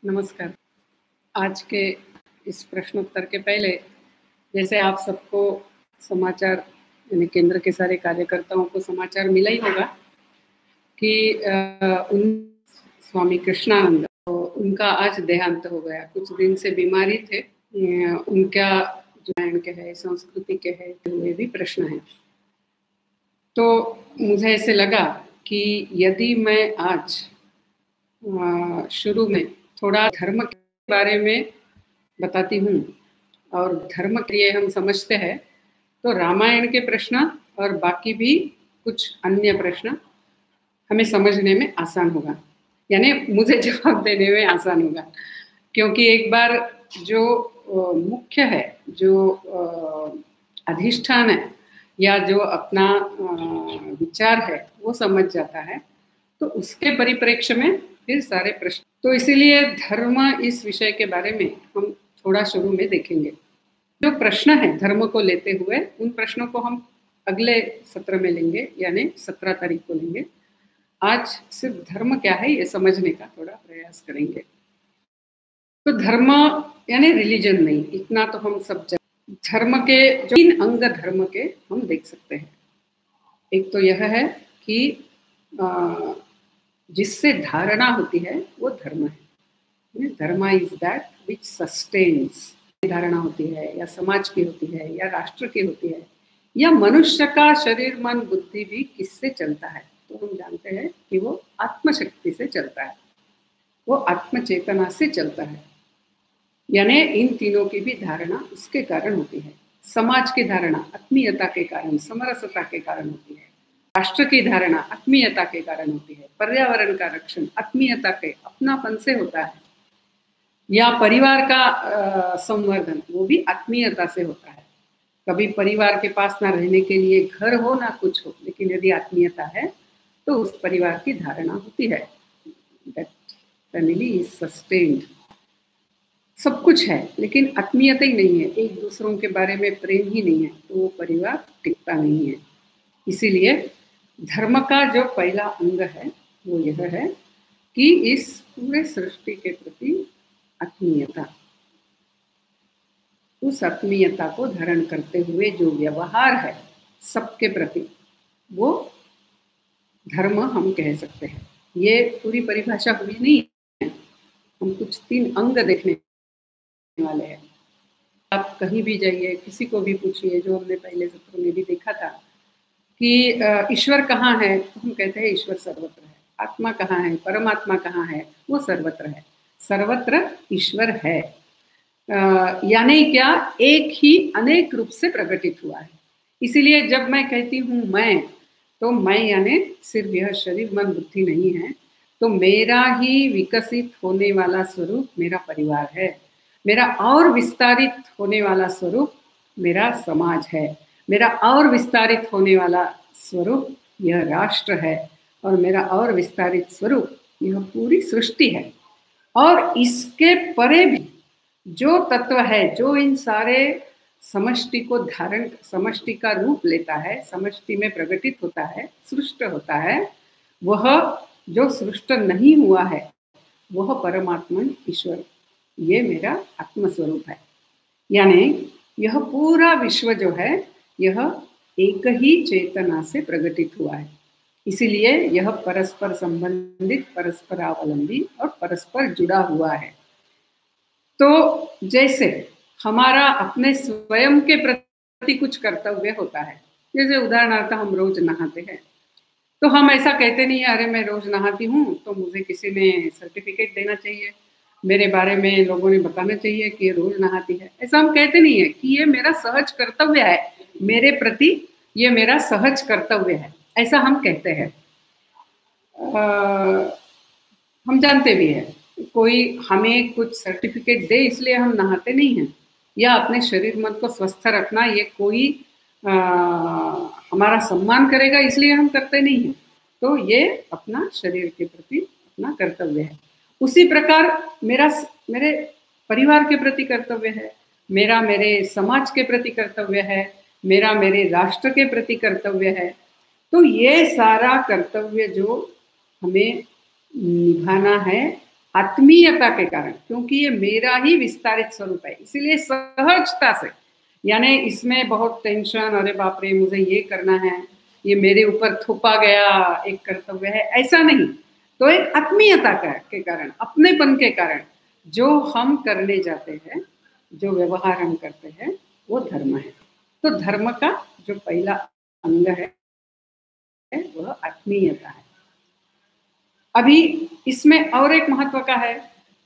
नमस्कार। आज के इस प्रश्नोत्तर के पहले जैसे आप सबको समाचार यानी केंद्र के सारे कार्यकर्ताओं को समाचार मिला ही होगा कि उन स्वामी कृष्णानंद तो उनका आज देहांत हो गया। कुछ दिन से बीमारी थे। उनका जो के है, संस्कृति के है, हुए भी प्रश्न है। तो मुझे ऐसे लगा कि यदि मैं आज शुरू में थोड़ा धर्म के बारे में बताती हूँ और धर्म के लिए हम समझते हैं तो रामायण के प्रश्न और बाकी भी कुछ अन्य प्रश्न हमें समझने में आसान होगा, यानी मुझे जवाब देने में आसान होगा। क्योंकि एक बार जो मुख्य है, जो अधिष्ठान है या जो अपना विचार है वो समझ जाता है तो उसके परिप्रेक्ष्य में फिर सारे प्रश्न। तो इसीलिए धर्म इस विषय के बारे में हम थोड़ा शुरू में देखेंगे। जो प्रश्न है धर्म को लेते हुए उन प्रश्नों को हम अगले सत्र में लेंगे, यानी 17 तारीख को लेंगे। आज सिर्फ धर्म क्या है ये समझने का थोड़ा प्रयास करेंगे। तो धर्म यानी रिलीजन नहीं, इतना तो हम सब धर्म के जो 3 अंग धर्म के हम देख सकते हैं। एक तो यह है कि जिससे धारणा होती है वो धर्म है। धर्म इज दैट विच सस्टेन्स। धारणा होती है या समाज की होती है या राष्ट्र की होती है या मनुष्य का शरीर मन बुद्धि भी किससे चलता है, तो हम जानते हैं कि वो आत्मशक्ति से चलता है, वो आत्मचेतना से चलता है। यानी इन तीनों की भी धारणा उसके कारण होती है। समाज की धारणा आत्मीयता के कारण, समरसता के कारण होती है। राष्ट्र की धारणा आत्मीयता के कारण होती है। पर्यावरण का रक्षण आत्मीयता के अपनापन से होता है। या परिवार का संवर्धन वो भी आत्मीयता से होता है। कभी परिवार के पास ना रहने के लिए घर हो ना कुछ हो, लेकिन यदि आत्मीयता है तो उस परिवार की धारणा होती है दैट फैमिली इज सस्टेन्ड। सब कुछ है लेकिन आत्मीयता ही नहीं है, एक दूसरों के बारे में प्रेम ही नहीं है, तो वो परिवार टिकता नहीं है। इसीलिए धर्म का जो पहला अंग है वो यह है कि इस पूरे सृष्टि के प्रति आत्मीयता, उस आत्मीयता को धारण करते हुए जो व्यवहार है सबके प्रति, वो धर्म हम कह सकते हैं। ये पूरी परिभाषा हुई नहीं है, हम कुछ 3 अंग देखने वाले हैं। आप कहीं भी जाइए, किसी को भी पूछिए, जो हमने पहले सत्र में भी देखा था कि ईश्वर कहाँ है, तो हम कहते हैं ईश्वर सर्वत्र है। आत्मा कहाँ है, परमात्मा कहाँ है, वो सर्वत्र है। सर्वत्र ईश्वर है, यानी क्या, एक ही अनेक रूप से प्रकटित हुआ है। इसीलिए जब मैं कहती हूँ मैं, तो मैं यानी सिर्फ यह शरीर मन बुद्धि नहीं है, तो मेरा ही विकसित होने वाला स्वरूप मेरा परिवार है, मेरा और विस्तारित होने वाला स्वरूप मेरा समाज है, मेरा और विस्तारित होने वाला स्वरूप यह राष्ट्र है, और मेरा और विस्तारित स्वरूप यह पूरी सृष्टि है। और इसके परे भी जो तत्व है, जो इन सारे समष्टि को धारण, समष्टि का रूप लेता है, समष्टि में प्रकटित होता है, सृष्ट होता है, वह जो सृष्ट नहीं हुआ है वह परमात्मा ईश्वर, ये मेरा आत्मस्वरूप है। यानी यह पूरा विश्व जो है यह एक ही चेतना से प्रकटित हुआ है। इसीलिए यह परस्पर संबंधित, परस्पर अवलंबी और परस्पर जुड़ा हुआ है। तो जैसे हमारा अपने स्वयं के प्रति कुछ कर्तव्य होता है, जैसे उदाहरणार्थ हम रोज नहाते हैं, तो हम ऐसा कहते नहीं है अरे मैं रोज नहाती हूँ तो मुझे किसी ने सर्टिफिकेट देना चाहिए, मेरे बारे में लोगों ने बताना चाहिए कि ये रोज नहाती है। ऐसा हम कहते नहीं है कि ये मेरा सहज कर्तव्य है, मेरे प्रति ये मेरा सहज कर्तव्य है, ऐसा हम कहते हैं। हम जानते भी हैं कोई हमें कुछ सर्टिफिकेट दे इसलिए हम नहाते नहीं हैं, या अपने शरीर मन को स्वस्थ रखना ये कोई हमारा सम्मान करेगा इसलिए हम करते नहीं हैं, तो ये अपना शरीर के प्रति अपना कर्तव्य है। उसी प्रकार मेरे परिवार के प्रति कर्तव्य है, मेरा मेरे समाज के प्रति कर्तव्य है, मेरा मेरे राष्ट्र के प्रति कर्तव्य है। तो ये सारा कर्तव्य जो हमें निभाना है आत्मीयता के कारण, क्योंकि ये मेरा ही विस्तारित स्वरूप है, इसीलिए सहजता से, यानी इसमें बहुत टेंशन, अरे बाप रे मुझे ये करना है, ये मेरे ऊपर थोपा गया एक कर्तव्य है, ऐसा नहीं। तो एक आत्मीयता के कारण, अपनेपन के कारण जो हम करने जाते हैं, जो व्यवहार हम करते हैं, वो धर्म है। तो धर्म का जो पहला अंग है वह आत्मीयता है। अभी इसमें और एक महत्व का है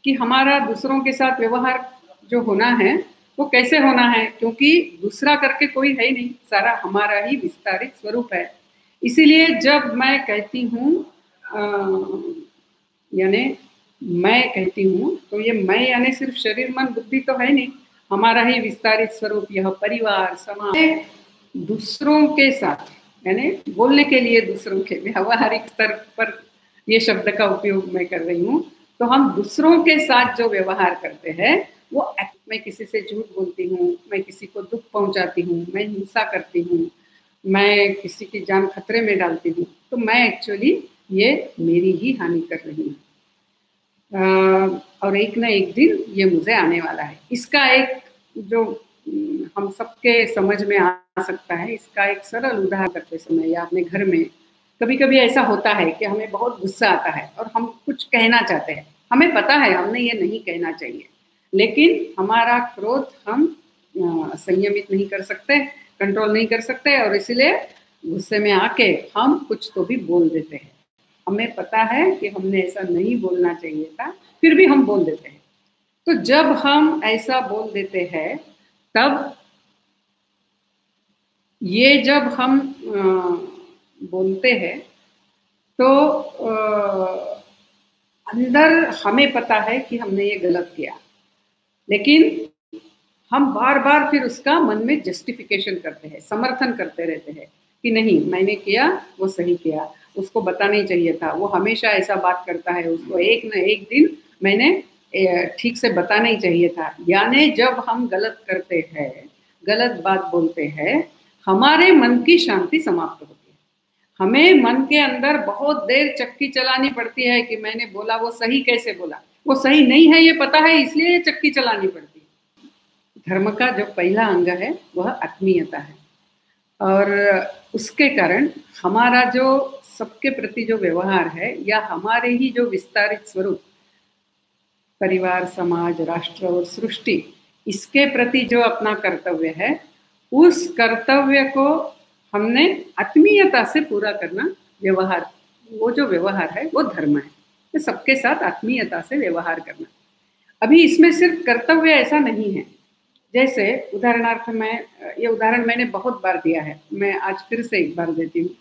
कि हमारा दूसरों के साथ व्यवहार जो होना है वो कैसे होना है, क्योंकि दूसरा करके कोई है ही नहीं, सारा हमारा ही विस्तारित स्वरूप है। इसीलिए जब मैं कहती हूँ यानी मैं कहती हूँ, तो ये मैं यानी सिर्फ शरीर मन बुद्धि तो है नहीं, हमारा ही विस्तारित स्वरूप यह परिवार समाज दूसरों के साथ, यानी बोलने के लिए दूसरों के व्यवहारिक स्तर पर ये शब्द का उपयोग मैं कर रही हूँ। तो हम दूसरों के साथ जो व्यवहार करते हैं वो, मैं किसी से झूठ बोलती हूँ, मैं किसी को दुख पहुंचाती हूँ, मैं हिंसा करती हूँ, मैं किसी की जान खतरे में डालती हूँ, तो मैं एक्चुअली ये मेरी ही हानि कर रही हूँ। और एक ना एक दिन ये मुझे आने वाला है। इसका एक जो हम सबके समझ में आ सकता है, इसका एक सरल उदाहरण करते समय या अपने घर में कभी कभी ऐसा होता है कि हमें बहुत गुस्सा आता है और हम कुछ कहना चाहते हैं, हमें पता है हमने ये नहीं कहना चाहिए, लेकिन हमारा क्रोध हम संयमित नहीं कर सकते, कंट्रोल नहीं कर सकते, और इसलिए गुस्से में आके हम कुछ तो भी बोल देते हैं। हमें पता है कि हमने ऐसा नहीं बोलना चाहिए था, फिर भी हम बोल देते हैं। तो जब हम ऐसा बोल देते हैं, तब ये जब हम बोलते हैं तो अंदर हमें पता है कि हमने ये गलत किया, लेकिन हम बार बार फिर उसका मन में जस्टिफिकेशन करते हैं, समर्थन करते रहते हैं कि नहीं मैंने किया वो सही किया, उसको बताना ही चाहिए था, वो हमेशा ऐसा बात करता है, उसको एक न एक दिन मैंने ठीक से बताना ही चाहिए था। यानी जब हम गलत करते हैं, गलत बात बोलते हैं, हमारे मन की शांति समाप्त होती है। हमें मन के अंदर बहुत देर चक्की चलानी पड़ती है कि मैंने बोला वो सही कैसे बोला, वो सही नहीं है ये पता है, इसलिए चक्की चलानी पड़ती है। धर्म का जो पहला अंग है वह आत्मीयता है, और उसके कारण हमारा जो सबके प्रति जो व्यवहार है, या हमारे ही जो विस्तारित स्वरूप परिवार समाज राष्ट्र और सृष्टि, इसके प्रति जो अपना कर्तव्य है, उस कर्तव्य को हमने आत्मीयता से पूरा करना, व्यवहार, वो जो व्यवहार है वो धर्म है, तो सबके साथ आत्मीयता से व्यवहार करना। अभी इसमें सिर्फ कर्तव्य ऐसा नहीं है, जैसे उदाहरणार्थ मैं, ये उदाहरण मैंने बहुत बार दिया है, मैं आज फिर से एक बार देती हूँ,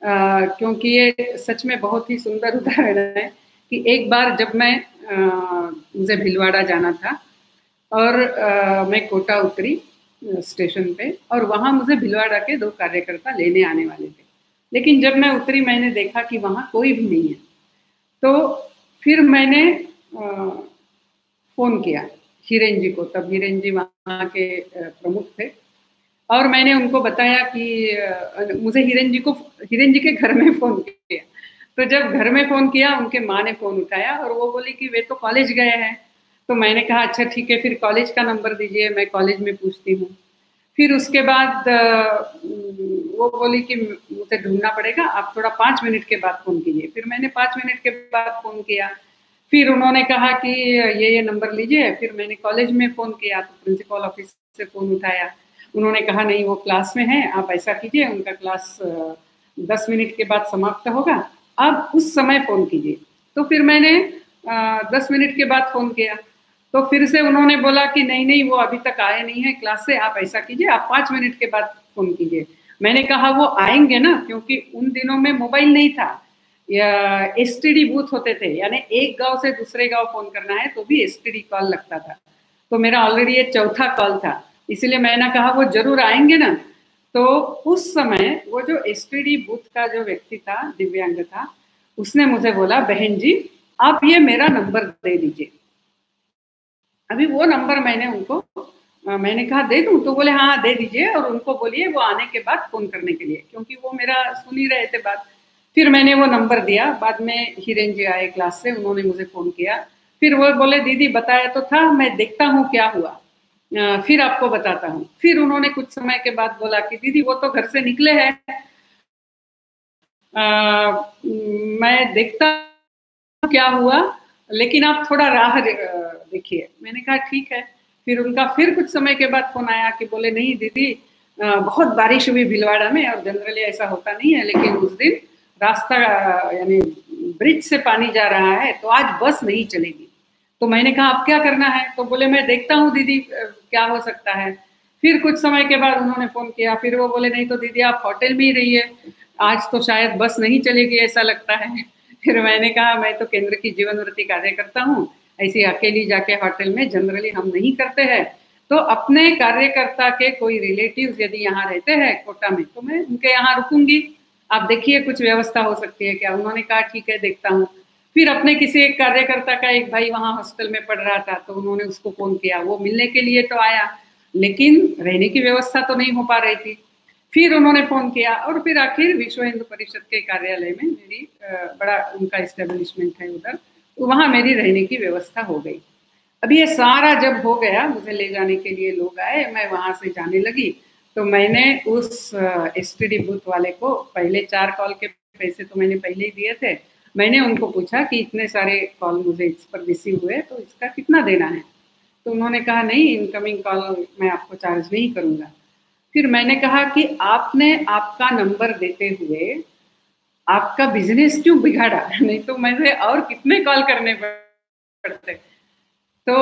क्योंकि ये सच में बहुत ही सुंदर उदाहरण है कि एक बार जब मैं मुझे भीलवाड़ा जाना था और मैं कोटा उतरी स्टेशन पे, और वहाँ मुझे भीलवाड़ा के 2 कार्यकर्ता लेने आने वाले थे, लेकिन जब मैं उतरी मैंने देखा कि वहाँ कोई भी नहीं है। तो फिर मैंने फ़ोन किया हिरेन जी को, तब हिरेन जी वहाँ के प्रमुख थे, और मैंने उनको बताया कि मुझे हिरेन जी के घर में फ़ोन किया। तो जब घर में फ़ोन किया, उनके माँ ने फ़ोन उठाया और वो बोली कि वे तो कॉलेज गए हैं। तो मैंने कहा अच्छा ठीक है, फिर कॉलेज का नंबर दीजिए, मैं कॉलेज में पूछती हूँ। फिर उसके बाद वो बोली कि मुझे ढूंढना पड़ेगा, आप थोड़ा 5 मिनट के बाद फ़ोन कीजिए। फिर मैंने 5 मिनट के बाद फ़ोन किया, फिर उन्होंने कहा कि ये नंबर लीजिए। फिर मैंने कॉलेज में फ़ोन किया तो प्रिंसिपल ऑफिस से फ़ोन उठाया, उन्होंने कहा नहीं वो क्लास में है, आप ऐसा कीजिए उनका क्लास 10 मिनट के बाद समाप्त होगा, आप उस समय फ़ोन कीजिए। तो फिर मैंने 10 मिनट के बाद फ़ोन किया, तो फिर से उन्होंने बोला कि नहीं नहीं वो अभी तक आए नहीं है क्लास से, आप ऐसा कीजिए आप 5 मिनट के बाद फ़ोन कीजिए। मैंने कहा वो आएंगे ना, क्योंकि उन दिनों में मोबाइल नहीं था, या एसटीडी बूथ होते थे, यानी एक गांव से दूसरे गांव फ़ोन करना है तो भी एसटीडी कॉल लगता था। तो मेरा ऑलरेडी ये 4था कॉल था, इसलिए मैंने कहा वो जरूर आएंगे ना। तो उस समय वो जो एसटीडी बूथ का जो व्यक्ति था, दिव्यांग था, उसने मुझे बोला बहन जी आप ये मेरा नंबर दे दीजिए। अभी वो नंबर मैंने उनको मैंने कहा दे दूं, तो बोले हाँ दे दीजिए, और उनको बोलिए वो आने के बाद फ़ोन करने के लिए, क्योंकि वो मेरा सुन ही रहे थे बात। फिर मैंने वो नंबर दिया, बाद में हिरेन जी आए क्लास से, उन्होंने मुझे फ़ोन किया, फिर वो बोले दीदी बताया तो था, मैं देखता हूँ क्या हुआ, फिर आपको बताता हूँ। फिर उन्होंने कुछ समय के बाद बोला कि दीदी वो तो घर से निकले हैं, मैं देखता हूँ क्या हुआ, लेकिन आप थोड़ा राह देखिए। मैंने कहा ठीक है। फिर उनका फिर कुछ समय के बाद फ़ोन आया कि बोले नहीं दीदी बहुत बारिश हुई भीलवाड़ा में, और जनरली ऐसा होता नहीं है, लेकिन उस दिन रास्ता यानी ब्रिज से पानी जा रहा है तो आज बस नहीं चलेगी। तो मैंने कहा अब क्या करना है, तो बोले मैं देखता हूँ दीदी क्या हो सकता है। फिर कुछ समय के बाद उन्होंने फ़ोन किया, फिर वो बोले नहीं तो दीदी आप होटल में ही रहिए, आज तो शायद बस नहीं चलेगी ऐसा लगता है। फिर मैंने कहा मैं तो केंद्र की जीवनवृत्ति कार्य करता हूँ, ऐसी अकेली जाके होटल में जनरली हम नहीं करते हैं, तो अपने कार्यकर्ता के कोई रिलेटिव्स यदि यहाँ रहते हैं कोटा में तो मैं उनके यहाँ रुकूंगी, आप देखिए कुछ व्यवस्था हो सकती है क्या। उन्होंने कहा ठीक है देखता हूँ। फिर अपने किसी एक कार्यकर्ता का एक भाई वहाँ हॉस्टल में पढ़ रहा था, तो उन्होंने उसको फ़ोन किया, वो मिलने के लिए तो आया, लेकिन रहने की व्यवस्था तो नहीं हो पा रही थी। फिर उन्होंने फ़ोन किया, और फिर आखिर विश्व हिंदू परिषद के कार्यालय में मेरी बड़ा उनका इस्टेब्लिशमेंट है उधर, तो वहाँ मेरी रहने की व्यवस्था हो गई। अभी ये सारा जब हो गया, मुझे ले जाने के लिए लोग आए, मैं वहाँ से जाने लगी, तो मैंने उस एसटीडी बूथ वाले को पहले 4 कॉल के पैसे तो मैंने पहले ही दिए थे, मैंने उनको पूछा कि इतने सारे कॉल मुझे इस पर रिसीव हुए तो इसका कितना देना है। तो उन्होंने कहा नहीं इनकमिंग कॉल मैं आपको चार्ज नहीं करूँगा। फिर मैंने कहा कि आपने आपका नंबर देते हुए आपका बिजनेस क्यों बिगाड़ा, नहीं तो मुझे और कितने कॉल करने पड़ते। तो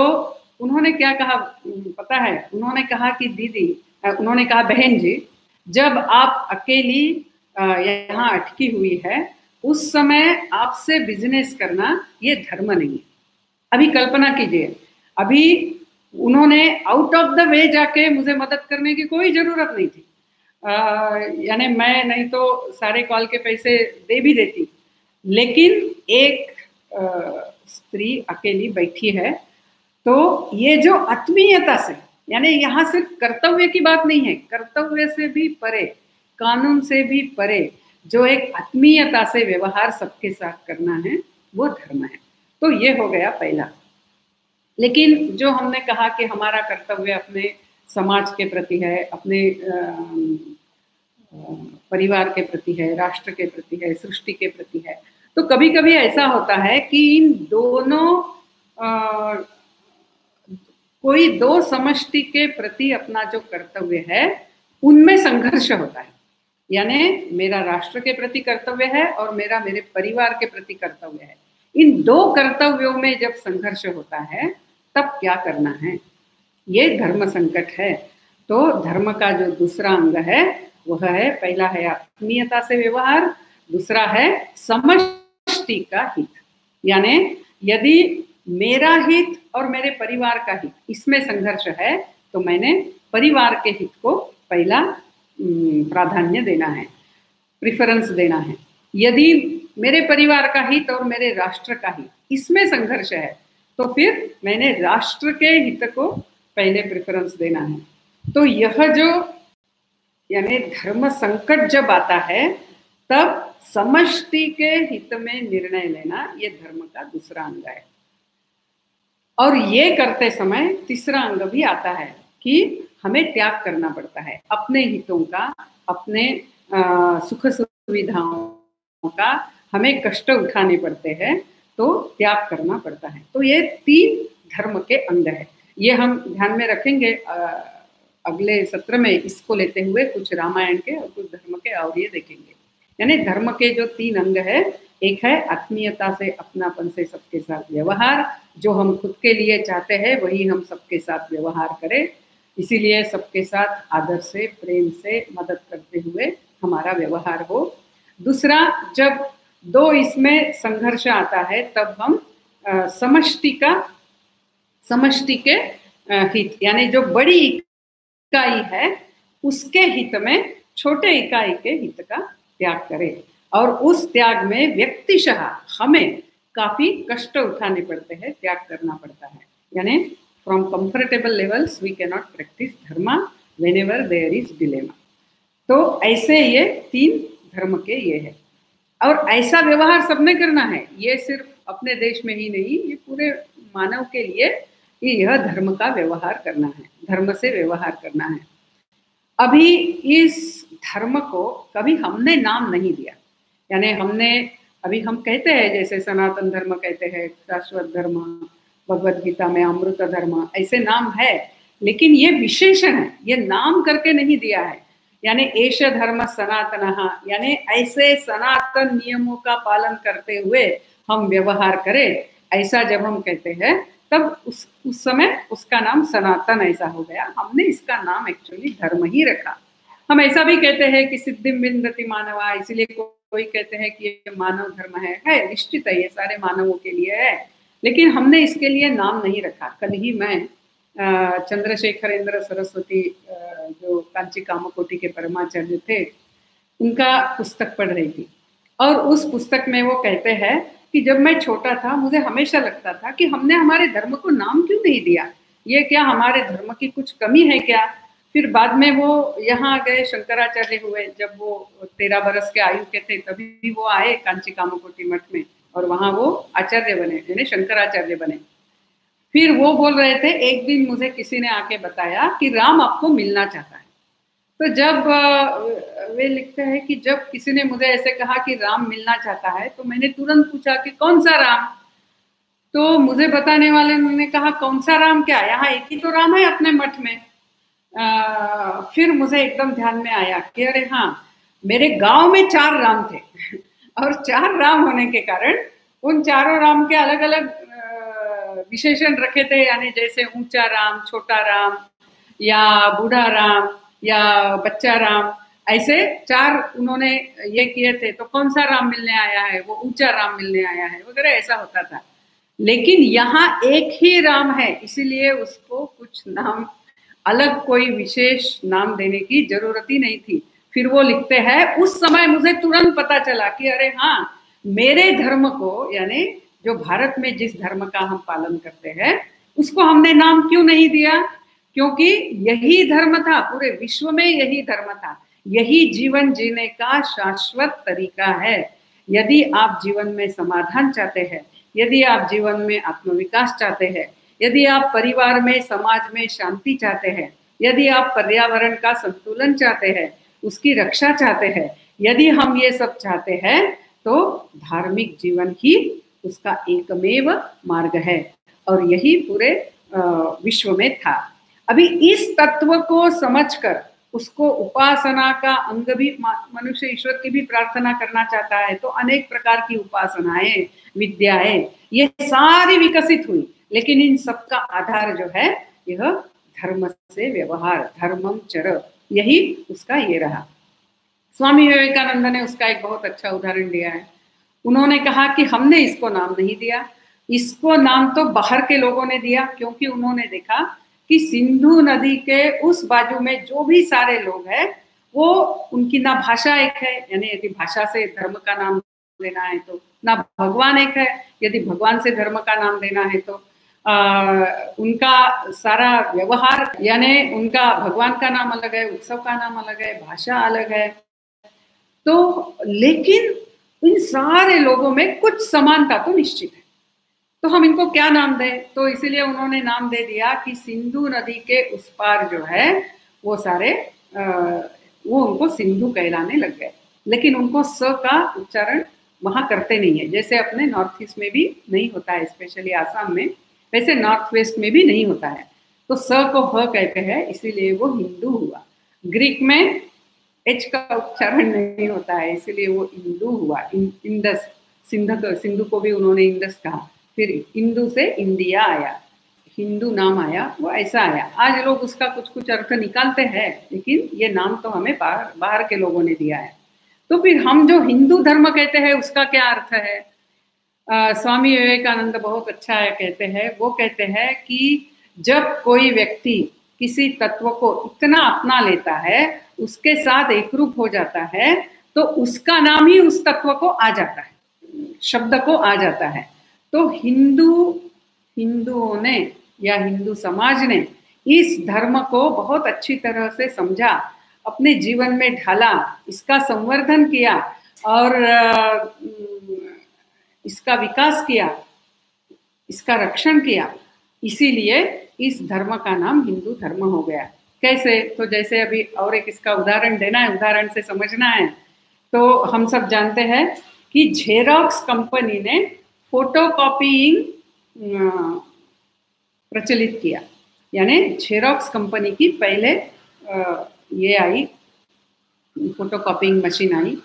उन्होंने क्या कहा पता है, उन्होंने कहा कि दीदी, उन्होंने कहा बहन जी, जब आप अकेली यहाँ अटकी हुई है उस समय आपसे बिजनेस करना ये धर्म नहीं है। अभी कल्पना कीजिए, अभी उन्होंने आउट ऑफ द वे जाके मुझे मदद करने की कोई ज़रूरत नहीं थी, यानी मैं नहीं तो सारे कॉल के पैसे दे भी देती, लेकिन एक स्त्री अकेली बैठी है, तो ये जो आत्मीयता से, यानी यहाँ सिर्फ कर्तव्य की बात नहीं है, कर्तव्य से भी परे, कानून से भी परे, जो एक आत्मीयता से व्यवहार सबके साथ करना है वो धर्म है। तो ये हो गया पहला। लेकिन जो हमने कहा कि हमारा कर्तव्य अपने समाज के प्रति है, अपने परिवार के प्रति है, राष्ट्र के प्रति है, सृष्टि के प्रति है, तो कभी कभी ऐसा होता है कि इन दोनों कोई दो समष्टि के प्रति अपना जो कर्तव्य है उनमें संघर्ष होता है, यानी मेरा राष्ट्र के प्रति कर्तव्य है और मेरा मेरे परिवार के प्रति कर्तव्य है। इन दो कर्तव्यों में जब संघर्ष होता है तब क्या करना है, ये धर्म संकट है। तो धर्म का जो दूसरा अंग है वह है, पहला है आत्मीयता से व्यवहार, दूसरा है समष्टि का हित, यानी यदि मेरा हित और मेरे परिवार का हित इसमें संघर्ष है तो मैंने परिवार के हित को पहला प्राधान्य देना है, प्रिफरेंस देना है। यदि मेरे परिवार का हित और मेरे राष्ट्र का हित इसमें संघर्ष है तो फिर मैंने राष्ट्र के हित को पहले प्रेफरेंस देना है। तो यह जो यानी धर्म संकट जब आता है तब समष्टि के हित में निर्णय लेना ये धर्म का दूसरा अंग है। और ये करते समय तीसरा अंग भी आता है कि हमें त्याग करना पड़ता है, अपने हितों का, अपने सुख सुविधाओं का हमें कष्ट उठाने पड़ते हैं, तो त्याग करना पड़ता है। तो ये तीन धर्म के अंग है, ये हम ध्यान में रखेंगे। अगले सत्र में इसको लेते हुए कुछ रामायण के और कुछ धर्म के और ये देखेंगे। यानी धर्म के जो तीन अंग है, एक है आत्मीयता से, अपनापन से सबके साथ व्यवहार, जो हम खुद के लिए चाहते हैं वही हम सबके साथ व्यवहार करें, इसीलिए सबके साथ आदर से, प्रेम से, मदद करते हुए हमारा व्यवहार हो। दूसरा, जब दो इसमें संघर्ष आता है तब हम समष्टि के हित, यानी जो बड़ी इकाई है उसके हित में छोटे इकाई के हित का त्याग करें, और उस त्याग में व्यक्तिशः हमें काफी कष्ट उठाने पड़ते हैं, त्याग करना पड़ता है। यानी from comfortable levels we can not practice dharma whenever there is dilemma. तो ऐसे ये तीन धर्म के ये है। और ऐसा व्यवहार सबने करना है, ये सिर्फ अपने देश में ही नहीं, ये पूरे मानव के लिए यह धर्म का व्यवहार करना है, धर्म से व्यवहार करना है। अभी इस धर्म को कभी हमने नाम नहीं दिया, यानी हमने अभी हम कहते हैं जैसे सनातन धर्म कहते हैं, शाश्वत धर्म, भगवद गीता में अमृत धर्म, ऐसे नाम है, लेकिन ये विशेषण है, ये नाम करके नहीं दिया है। यानी एष धर्म सनातनः, यानी ऐसे सनातन नियमों का पालन करते हुए हम व्यवहार करें, ऐसा जब हम कहते हैं तब उस समय उसका नाम सनातन ऐसा हो गया। हमने इसका नाम एक्चुअली धर्म ही रखा। हम ऐसा भी कहते हैं कि सिद्धिं विन्दति मानवा, इसलिए कोई कहते हैं कि ये मानव धर्म है, निश्चित है ये सारे मानवों के लिए है, लेकिन हमने इसके लिए नाम नहीं रखा। कल ही मैं चंद्रशेखरेंद्र सरस्वती जो कांची कामकोटि के परमाचार्य थे, उनका पुस्तक पढ़ रही थी, और उस पुस्तक में वो कहते हैं कि जब मैं छोटा था मुझे हमेशा लगता था कि हमने हमारे धर्म को नाम क्यों नहीं दिया, ये क्या हमारे धर्म की कुछ कमी है क्या। फिर बाद में वो यहाँ गए, शंकराचार्य हुए, जब वो 13 बरस के आयु के थे तभी वो आए कांची कामकोटि मठ में, और वहाँ वो आचार्य बने, यानी शंकराचार्य बने। फिर वो बोल रहे थे, एक दिन मुझे किसी ने आके बताया कि राम आपको मिलना चाहता है। तो जब वे लिखते हैं कि जब किसी ने मुझे ऐसे कहा कि राम मिलना चाहता है, तो मैंने तुरंत पूछा कि कौन सा राम। तो मुझे बताने वाले ने कहा कौन सा राम क्या, यहाँ एक ही तो राम है अपने मठ में। फिर मुझे एकदम ध्यान में आया कि अरे हाँ, मेरे गांव में 4 राम थे और 4 राम होने के कारण उन चारों राम के अलग अलग विशेषण रखे थे, यानी जैसे ऊंचा राम, छोटा राम, या बूढ़ा राम, या बच्चा राम, ऐसे 4 उन्होंने ये किए थे। तो कौन सा राम मिलने आया है, वो ऊंचा राम मिलने आया है वगैरह, ऐसा होता था। लेकिन यहाँ एक ही राम है, इसीलिए उसको कुछ नाम, अलग कोई विशेष नाम देने की जरूरत ही नहीं थी। फिर वो लिखते हैं, उस समय मुझे तुरंत पता चला कि अरे हाँ, मेरे धर्म को, यानी जो भारत में जिस धर्म का हम पालन करते हैं, उसको हमने नाम क्यों नहीं दिया, क्योंकि यही धर्म था, पूरे विश्व में यही धर्म था, यही जीवन जीने का शाश्वत तरीका है। यदि आप जीवन में समाधान चाहते हैं, यदि आप जीवन में आत्मविकास चाहते हैं, यदि आप परिवार में, समाज में शांति चाहते हैं, यदि आप पर्यावरण का संतुलन चाहते हैं, उसकी रक्षा चाहते हैं, यदि हम ये सब चाहते हैं, तो धार्मिक जीवन ही उसका एकमेव मार्ग है, और यही पूरे विश्व में था। अभी इस तत्व को समझकर उसको उपासना का अंग भी, मनुष्य ईश्वर की भी प्रार्थना करना चाहता है, तो अनेक प्रकार की उपासनाएं, विद्याएं, ये सारी विकसित हुई। लेकिन इन सबका आधार जो है, यह धर्म से व्यवहार, धर्मम चर, यही उसका ये रहा। स्वामी विवेकानंद ने उसका एक बहुत अच्छा उदाहरण दिया है। उन्होंने कहा कि हमने इसको नाम नहीं दिया, इसको नाम तो बाहर के लोगों ने दिया, क्योंकि उन्होंने देखा कि सिंधु नदी के उस बाजू में जो भी सारे लोग हैं, वो उनकी ना भाषा एक है, यानी यदि भाषा से धर्म का नाम देना है तो, ना भगवान एक है, यदि भगवान से धर्म का नाम देना है तो, उनका सारा व्यवहार, यानी उनका भगवान का नाम अलग है, उत्सव का नाम अलग है, भाषा अलग है। तो लेकिन इन सारे लोगों में कुछ समानता तो निश्चित है, तो हम इनको क्या नाम दें। तो इसीलिए उन्होंने नाम दे दिया कि सिंधु नदी के उस पार जो है, वो सारे वो उनको सिंधु कहलाने लग गए। लेकिन उनको स का उच्चारण वहाँ करते नहीं है, जैसे अपने नॉर्थ ईस्ट में भी नहीं होता है, स्पेशली आसाम में, वैसे नॉर्थ वेस्ट में भी नहीं होता है। तो स को ह कहते हैं, इसीलिए वो हिंदू हुआ। ग्रीक में एच का उच्चारण नहीं होता है, इसीलिए वो हिंदू हुआ। इंडस, सिंधु को भी उन्होंने इंडस कहा, फिर हिंदू से इंडिया आया, हिंदू नाम आया, वो ऐसा आया। आज लोग उसका कुछ कुछ अर्थ निकालते हैं, लेकिन ये नाम तो हमें बाहर के लोगों ने दिया है। तो फिर हम जो हिंदू धर्म कहते हैं, उसका क्या अर्थ है। स्वामी विवेकानंद बहुत अच्छा है कहते हैं, वो कहते हैं कि जब कोई व्यक्ति किसी तत्व को इतना अपना लेता है, उसके साथ एकरूप हो जाता है, तो उसका नाम ही उस तत्व को आ जाता है, शब्द को आ जाता है। तो हिंदुओं ने या हिंदू समाज ने इस धर्म को बहुत अच्छी तरह से समझा, अपने जीवन में ढाला, इसका संवर्धन किया, और इसका विकास किया, इसका रक्षण किया, इसीलिए इस धर्म का नाम हिंदू धर्म हो गया। कैसे? तो जैसे अभी और एक इसका उदाहरण देना है, उदाहरण से समझना है। तो हम सब जानते हैं कि जेरॉक्स कंपनी ने फोटोकॉपीइंग प्रचलित किया, यानी जेरॉक्स कंपनी की पहले ये आई, फोटोकॉपीइंग मशीन आई।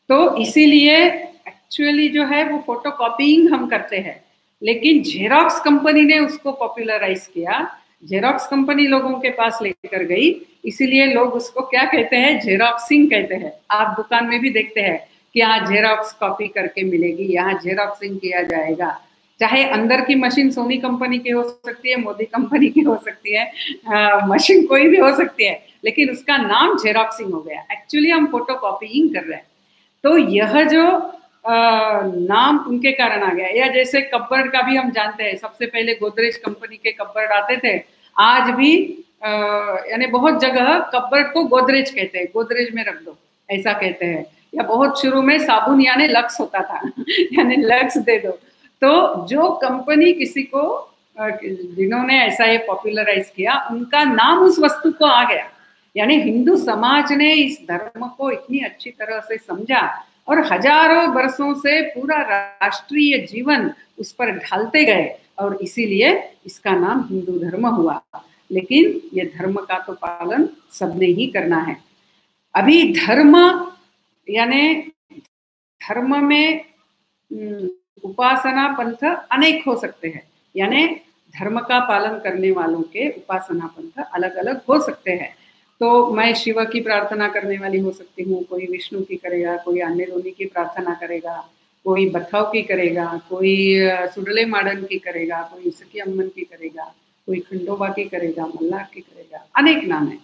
तो इसीलिए एक्चुअली जो है वो फोटोकॉपीइंग हम करते हैं, लेकिन जेरॉक्स कंपनी ने उसको पॉपुलराइज किया, जेरॉक्स कंपनी लोगों के पास लेकर गई, इसीलिए लोग उसको क्या कहते हैं, जेरॉक्सिंग कहते हैं। आप दुकान में भी देखते हैं कि यहाँ जेरॉक्स कॉपी करके मिलेगी, यहाँ जेरॉक्सिंग किया जाएगा। चाहे अंदर की मशीन सोनी कंपनी की हो सकती है, मोदी कंपनी की हो सकती है, मशीन कोई भी हो सकती है, लेकिन उसका नाम जेरॉक्सिंग हो गया। एक्चुअली हम फोटोकॉपीइंग कर रहे हैं। तो यह जो नाम उनके कारण आ गया। या जैसे कपबोर्ड का भी हम जानते हैं, सबसे पहले गोदरेज कंपनी के कपबोर्ड आते थे। आज भी यानी बहुत जगह कपबोर्ड को गोदरेज कहते हैं, गोदरेज में रख दो ऐसा कहते हैं। या बहुत शुरू में साबुन यानी लक्स होता था यानी लक्स दे दो। तो जो कंपनी किसी को जिन्होंने ऐसा ये पॉपुलराइज किया, उनका नाम उस वस्तु को आ गया। यानी हिंदू समाज ने इस धर्म को इतनी अच्छी तरह से समझा और हजारों वर्षों से पूरा राष्ट्रीय जीवन उस पर ढालते गए, और इसीलिए इसका नाम हिंदू धर्म हुआ। लेकिन ये धर्म का तो पालन सबने ही करना है। अभी धर्म यानी धर्म में उपासना पंथ अनेक हो सकते हैं, यानी धर्म का पालन करने वालों के उपासना पंथ अलग अलग हो सकते हैं। तो मैं शिव की प्रार्थना करने वाली हो सकती हूँ, कोई विष्णु की करेगा, कोई अन्य दोनों की प्रार्थना करेगा, कोई बथाव की करेगा, कोई सुडले माडन की करेगा, कोई इसकी अम्मन की करेगा, कोई खंडोबा की करेगा, मल्लाह की करेगा, अनेक नाम है।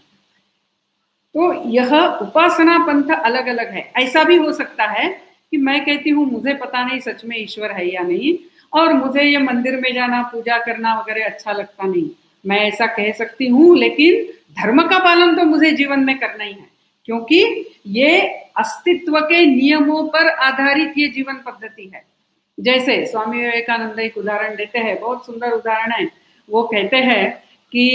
तो यह उपासना पंथ अलग अलग है। ऐसा भी हो सकता है कि मैं कहती हूँ मुझे पता नहीं सच में ईश्वर है या नहीं, और मुझे ये मंदिर में जाना, पूजा करना वगैरह अच्छा लगता नहीं, मैं ऐसा कह सकती हूँ, लेकिन धर्म का पालन तो मुझे जीवन में करना ही है, क्योंकि ये अस्तित्व के नियमों पर आधारित ये जीवन पद्धति है। जैसे स्वामी विवेकानंद एक उदाहरण देते हैं, बहुत सुंदर उदाहरण है। वो कहते हैं कि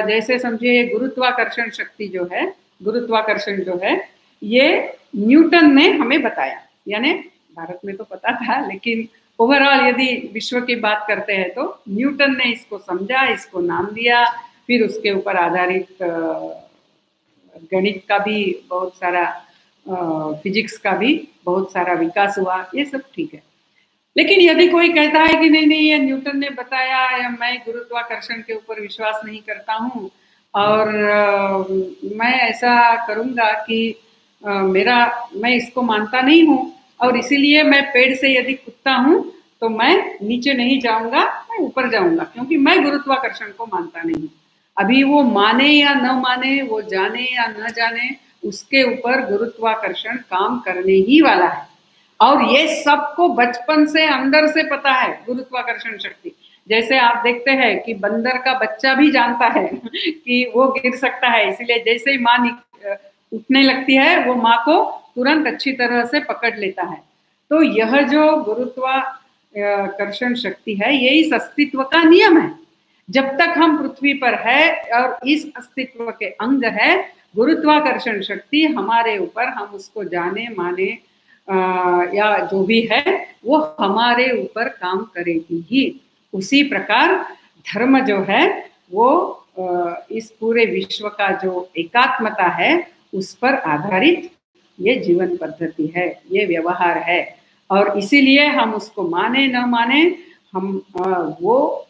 जैसे समझिए गुरुत्वाकर्षण शक्ति जो है, गुरुत्वाकर्षण जो है, ये न्यूटन ने हमें बताया। यानी भारत में तो पता था, लेकिन ओवरऑल यदि विश्व की बात करते हैं तो न्यूटन ने इसको समझा, इसको नाम दिया, फिर उसके ऊपर आधारित गणित का भी बहुत सारा, फिजिक्स का भी बहुत सारा विकास हुआ, ये सब ठीक है। लेकिन यदि कोई कहता है कि नहीं नहीं ये न्यूटन ने बताया, या मैं गुरुत्वाकर्षण के ऊपर विश्वास नहीं करता हूँ, और मैं ऐसा करूँगा कि मैं इसको मानता नहीं हूँ, और इसीलिए मैं पेड़ से यदि कूदता हूँ तो मैं नीचे नहीं जाऊंगा, मैं ऊपर जाऊंगा, क्योंकि मैं गुरुत्वाकर्षण को मानता नहीं। अभी वो माने या न माने, वो जाने या न जाने, उसके ऊपर गुरुत्वाकर्षण काम करने ही वाला है। और ये सबको बचपन से अंदर से पता है गुरुत्वाकर्षण शक्ति। जैसे आप देखते हैं कि बंदर का बच्चा भी जानता है कि वो गिर सकता है, इसलिए जैसे ही माँ उठने लगती है वो माँ को तुरंत अच्छी तरह से पकड़ लेता है। तो यह जो गुरुत्वाकर्षण शक्ति है, ये इस अस्तित्व का नियम है। जब तक हम पृथ्वी पर है और इस अस्तित्व के अंग है, गुरुत्वाकर्षण शक्ति हमारे ऊपर, हम उसको जाने माने या जो भी है, वो हमारे ऊपर काम करेगी ही। उसी प्रकार धर्म जो है वो इस पूरे विश्व का जो एकात्मता है उस पर आधारित ये जीवन पद्धति है, ये व्यवहार है। और इसीलिए हम उसको माने न माने, हम वो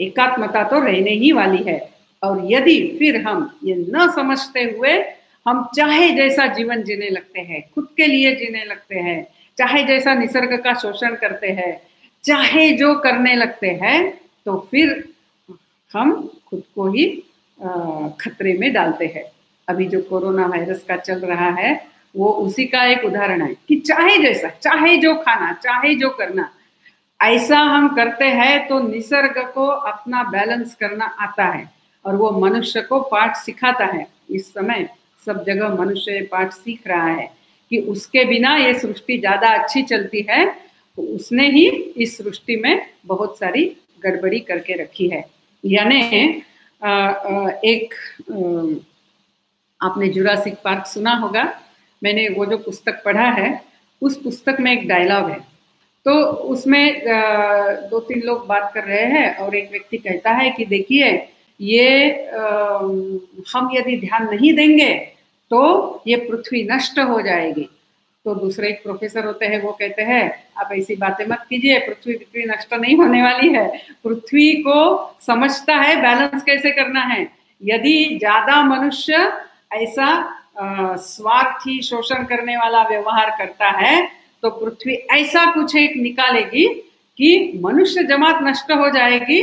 एकात्मता तो रहने ही वाली है। और यदि फिर हम ये न समझते हुए हम चाहे जैसा जीवन जीने लगते हैं, खुद के लिए जीने लगते हैं, चाहे जैसा निसर्ग का शोषण करते हैं, चाहे जो करने लगते हैं, तो फिर हम खुद को ही खतरे में डालते हैं। अभी जो कोरोना वायरस का चल रहा है वो उसी का एक उदाहरण है कि चाहे जैसा, चाहे जो खाना, चाहे जो करना, ऐसा हम करते हैं तो निसर्ग को अपना बैलेंस करना आता है, और वो मनुष्य को पाठ सिखाता है। इस समय सब जगह मनुष्य पाठ सीख रहा है कि उसके बिना ये सृष्टि ज्यादा अच्छी चलती है, तो उसने ही इस सृष्टि में बहुत सारी गड़बड़ी करके रखी है। यानी एक आपने जुरासिक पार्क सुना होगा, मैंने वो जो पुस्तक पढ़ा है उस पुस्तक में एक डायलॉग है, तो उसमें 2-3 लोग बात कर रहे हैं और एक व्यक्ति कहता है कि देखिए ये हम यदि ध्यान नहीं देंगे तो ये पृथ्वी नष्ट हो जाएगी। तो दूसरे एक प्रोफेसर होते हैं, वो कहते हैं आप ऐसी बातें मत कीजिए, पृथ्वी नष्ट नहीं होने वाली है। पृथ्वी को समझता है बैलेंस कैसे करना है। यदि ज्यादा मनुष्य ऐसा स्वार्थी शोषण करने वाला व्यवहार करता है तो पृथ्वी ऐसा कुछ एक निकालेगी कि मनुष्य जमात नष्ट हो जाएगी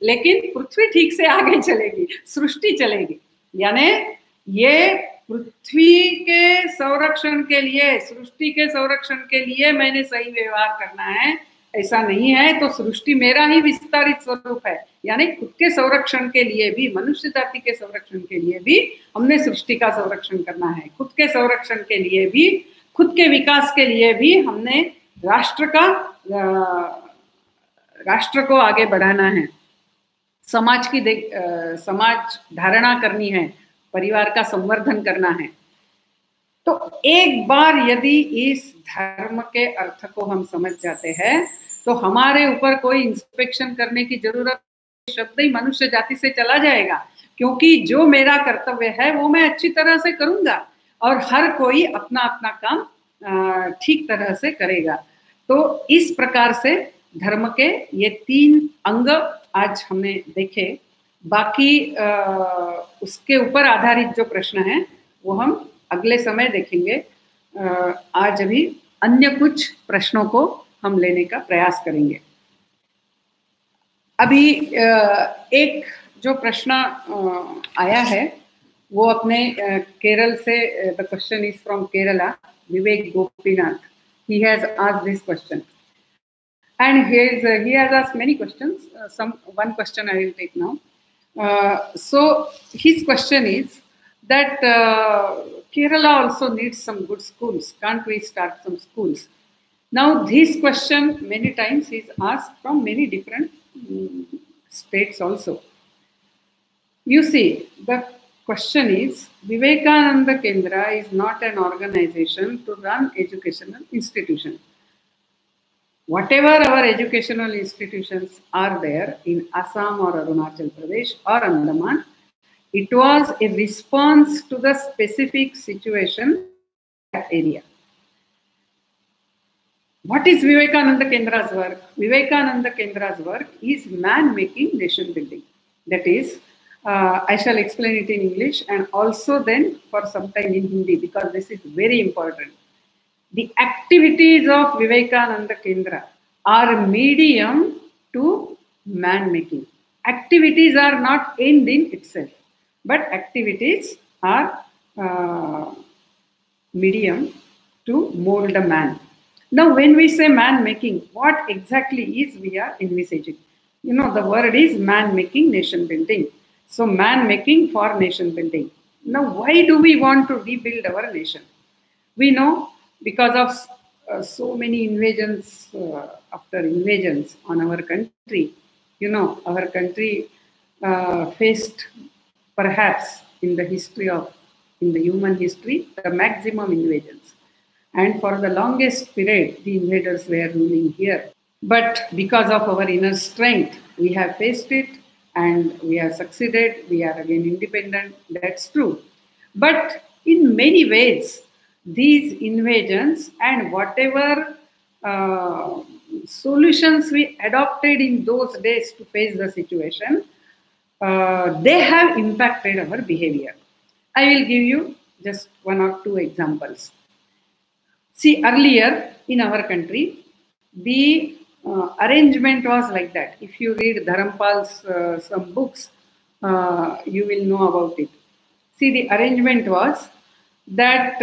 लेकिन पृथ्वी ठीक से आगे चलेगी, सृष्टि चलेगी। यानी ये पृथ्वी के संरक्षण के लिए, सृष्टि के संरक्षण के लिए मैंने सही व्यवहार करना है, ऐसा नहीं है तो सृष्टि मेरा ही विस्तारित स्वरूप है। यानी खुद के संरक्षण के लिए भी, मनुष्य जाति के संरक्षण के लिए भी हमने सृष्टि का संरक्षण करना है, खुद के संरक्षण के लिए भी, खुद के विकास के लिए भी हमने राष्ट्र को आगे बढ़ाना है, समाज की समाज धारणा करनी है, परिवार का संवर्धन करना है। तो एक बार यदि इस धर्म के अर्थ को हम समझ जाते हैं तो हमारे ऊपर कोई इंस्पेक्शन करने की जरूरत, शब्द ही मनुष्य जाति से चला जाएगा, क्योंकि जो मेरा कर्तव्य है वो मैं अच्छी तरह से करूंगा और हर कोई अपना अपना काम ठीक तरह से करेगा। तो इस प्रकार से धर्म के ये 3 अंग आज हमने देखे। बाकी उसके ऊपर आधारित जो प्रश्न है वो हम अगले समय देखेंगे। आज अभी अन्य कुछ प्रश्नों को हम लेने का प्रयास करेंगे। अभी एक जो प्रश्न आया है वो अपने केरल से, the question is from Kerala, Vivek Gopinath. He has asked this question, and he has asked many questions. One question I will take now. So his question is that Kerala also needs some good schools. Can't we start some schools? Now this question many times is asked from many different states also. You see, the question is, Vivekananda Kendra is not an organization to run educational institution. Whatever our educational institutions are there in Assam or Arunachal Pradesh or Andaman, it was a response to the specific situation in that area. What is Vivekananda Kendra's work? Vivekananda Kendra's work is man-making nation building. That is, I shall explain it in English and also then for some time in Hindi, because this is very important. The activities of Vivekananda Kendra are a medium to man-making. Activities are not end in itself, but activities are medium to mold a man. Now, when we say man-making, what exactly is we are envisaging? You know, the word is man-making nation building. So, man-making for nation building. Now, why do we want to rebuild our nation? We know because of so many invasions, after invasions on our country, you know, our country faced perhaps in the human history, the maximum invasions. And for the longest period, the invaders were ruling here. But because of our inner strength, we have faced it and we have succeeded. We are again independent. That's true. But in many ways, these invasions and whatever solutions we adopted in those days to face the situation, they have impacted our behavior. I will give you just 1 or 2 examples. See, earlier in our country, the arrangement was like that. If you read Dharampal's some books, you will know about it. See, the arrangement was that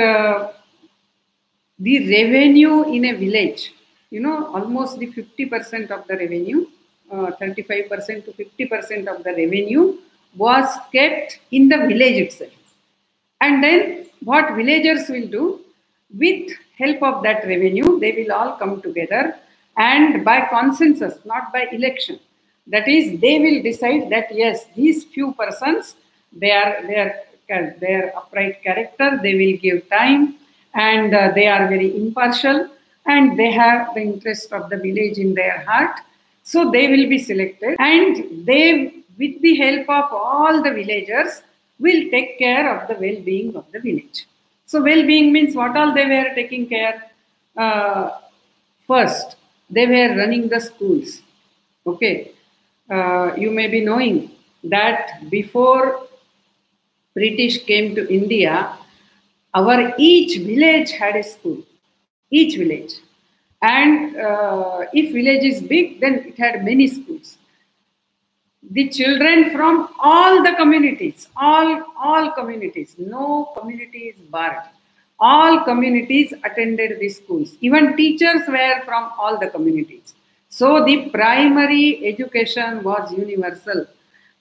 the revenue in a village, you know, almost the 50% of the revenue, 35% to 50% of the revenue was kept in the village itself. And then what villagers will do, With help of that revenue, they will all come together and by consensus, not by election. That is, they will decide that yes, these few persons, they are their upright character, they will give time, and they are very impartial, and they have the interest of the village in their heart. So they will be selected, and they, with the help of all the villagers, will take care of the well-being of the village. So well-being means what all they were taking care. First, they were running the schools. Okay, you may be knowing that before British came to India, our each village had a school. Each village, and if village is big, then it had many schools. The children from all the communities, all communities, no community is barred. All communities attended the schools. Even teachers were from all the communities. So the primary education was universal.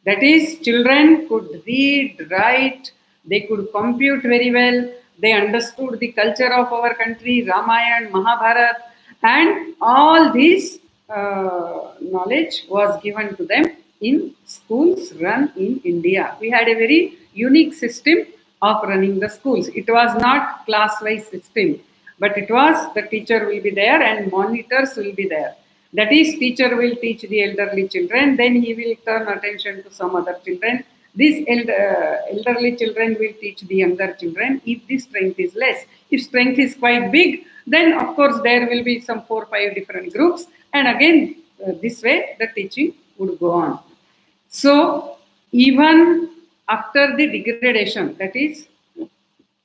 That is, children could read, write, they could compute very well, they understood the culture of our country, Ramayana, Mahabharata, and all this knowledge was given to them in schools run in India. We had a very unique system of running the schools. It was not class-wise system, but it was the teacher will be there and monitors will be there. That is, teacher will teach the elderly children, then he will turn attention to some other children. These elderly children will teach the younger children if the strength is less. If strength is quite big, then of course there will be some 4 or 5 different groups, and again this way the teaching would go on. So even after the degradation, that is,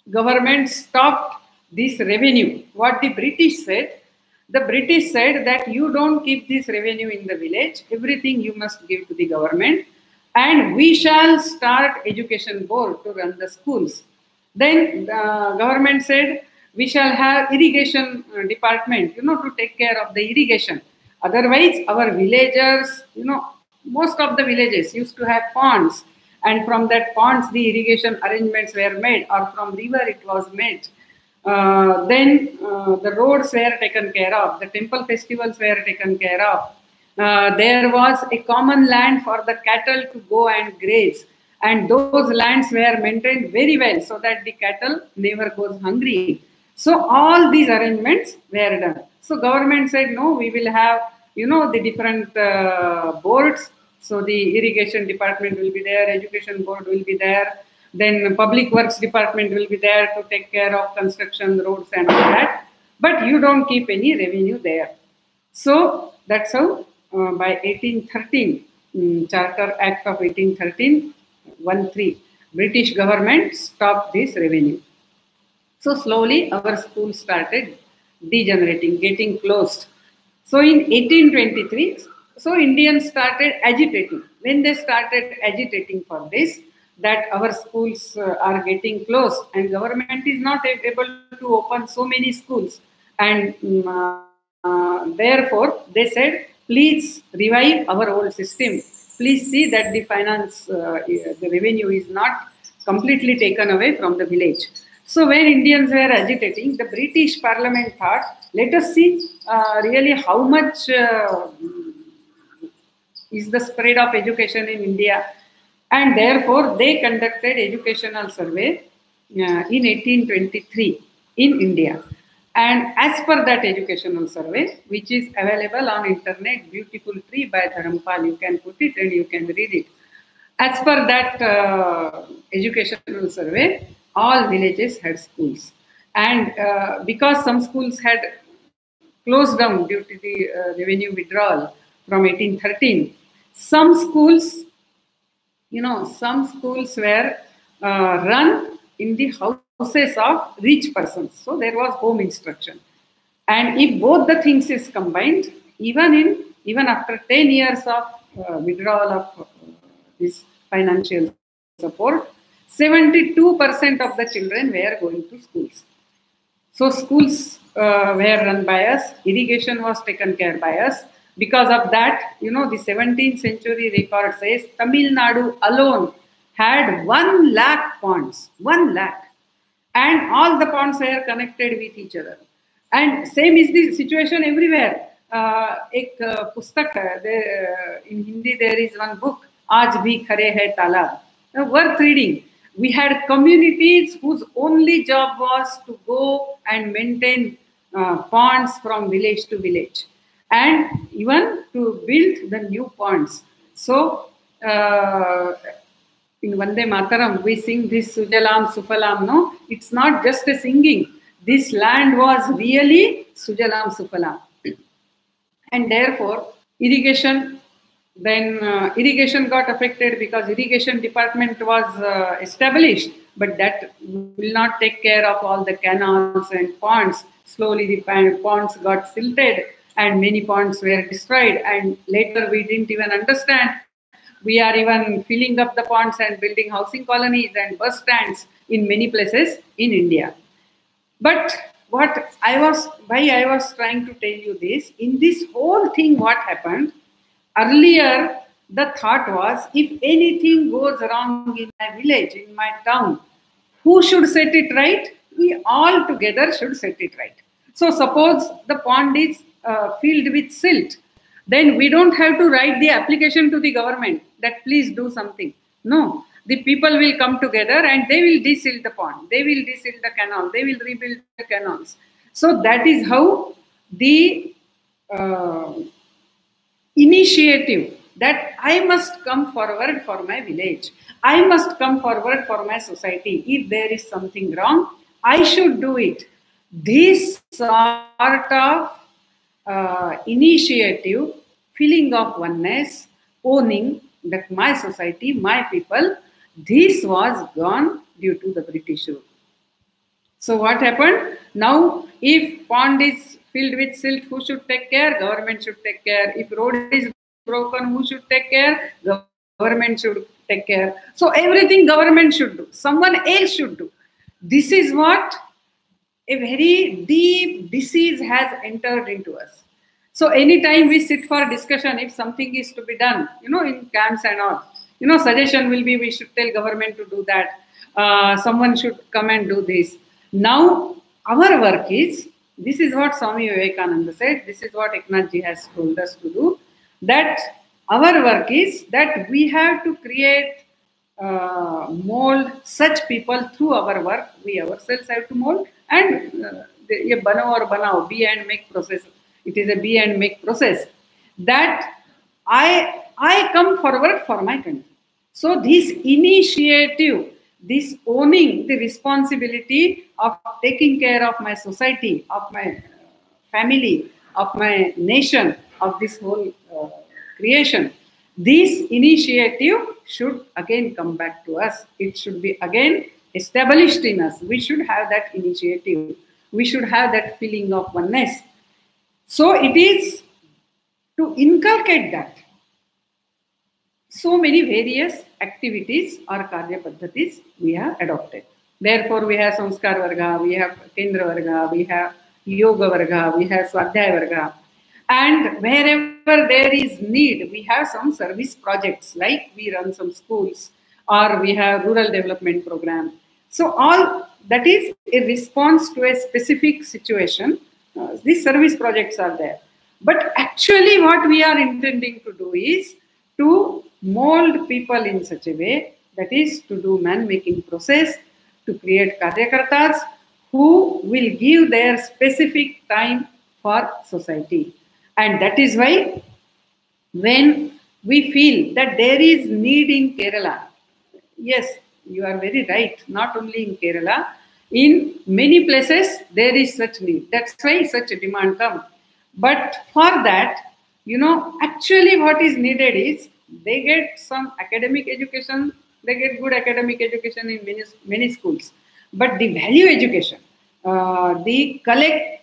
government stopped this revenue. What the British said that you don't keep this revenue in the village, everything you must give to the government, and we shall start education board to run the schools. Then the government said we shall have irrigation department, to take care of the irrigation. Otherwise, our villagers, most of the villages used to have ponds, and from that ponds the irrigation arrangements were made, or from river it was made. Then the roads were taken care of, the temple festivals were taken care of. There was a common land for the cattle to go and graze, and those lands were maintained very well so that the cattle never goes hungry. So all these arrangements were done. So government said, no, we will have, the different boards. So the irrigation department will be there, education board will be there, then public works department will be there to take care of construction, roads and all that. But you don't keep any revenue there. So that's how by 1813, Charter Act of 1813, 13, British government stopped this revenue. So slowly our school started degenerating, getting closed. So in 1823, so Indians started agitating. When they started agitating for this, that our schools are getting closed and government is not able to open so many schools, and therefore they said, please revive our old system. Please see that the finance, the revenue is not completely taken away from the village. So when Indians were agitating, the British Parliament thought, let us see really how much is the spread of education in India. And therefore, they conducted educational survey in 1823 in India. And as per that educational survey, which is available on internet, Beautiful Tree by Dharampal, you can put it and you can read it. As per that educational survey, all villages had schools. And because some schools had closed down due to the revenue withdrawal from 1813, some schools, some schools were run in the houses of rich persons. So there was home instruction. And if both the things is combined, even after 10 years of withdrawal of this financial support, 72% of the children were going to schools. So schools were run by us, irrigation was taken care by us. Because of that, the 17th century record says Tamil Nadu alone had 1 lakh ponds, 1 lakh. and all the ponds were connected with each other. And same is the situation everywhere. एक पुस्तक है, in Hindi there is one book, आज भी खरे है तालाब, worth reading. We had communities whose only job was to go and maintain ponds from village to village, and even to build the new ponds. So in Vande Mataram, we sing this Sujalam Sufalam. No, it's not just a singing. This land was really Sujalam Sufalam. And therefore, irrigation, then irrigation got affected because irrigation department was established, but that will not take care of all the canals and ponds. Slowly the ponds got silted and many ponds were destroyed, and later we didn't even understand. We are even filling up the ponds and building housing colonies and bus stands in many places in India. But why I was trying to tell you this, in this whole thing what happened, earlier the thought was, if anything goes wrong in my village, in my town, who should set it right? We all together should set it right. So suppose the pond is filled with silt, then we don't have to write the application to the government that please do something. No, the people will come together and they will desilt the pond, they will desilt the canal, they will rebuild the canals. So that is how the initiative that I must come forward for my village, I must come forward for my society. If there is something wrong, I should do it. This sort of initiative, feeling of oneness, owning that my society, my people, this was gone due to the British rule. So what happened? Now, if pond is filled with silt, who should take care? Government should take care. If road is broken, who should take care? Government should take care. So everything government should do. Someone else should do. This is what a very deep disease has entered into us. So anytime we sit for discussion, if something is to be done, in camps and all, suggestion will be we should tell government to do that. Someone should come and do this. Now, our work is, this is what Swami Vivekananda said, this is what Eknath Ji has told us to do, that our work is that we have to create, mold such people through our work. We ourselves have to mold, and ye bano or banao, be and make process. It is a be and make process that I come forward for my country. So this initiative, this owning the responsibility of taking care of my society, of my family, of my nation, of this whole creation, this initiative should again come back to us. It should be again established in us. We should have that initiative. We should have that feeling of oneness. So it is to inculcate that. So many various activities or karya paddhatis we have adopted. Therefore, we have Samskar Varga, we have Kendra Varga, we have Yoga Varga, we have Swadhyaya Varga. And wherever there is need, we have some service projects, like we run some schools or we have rural development program. So all that is a response to a specific situation. These service projects are there. But actually what we are intending to do is to mold people in such a way, that is to do man-making process, to create karyakartas who will give their specific time for society. And that is why when we feel that there is need in Kerala, yes, you are very right, not only in Kerala, in many places there is such need. That's why such a demand comes. But for that, actually what is needed is they get some academic education, they get good academic education in many schools. But the value education, the collective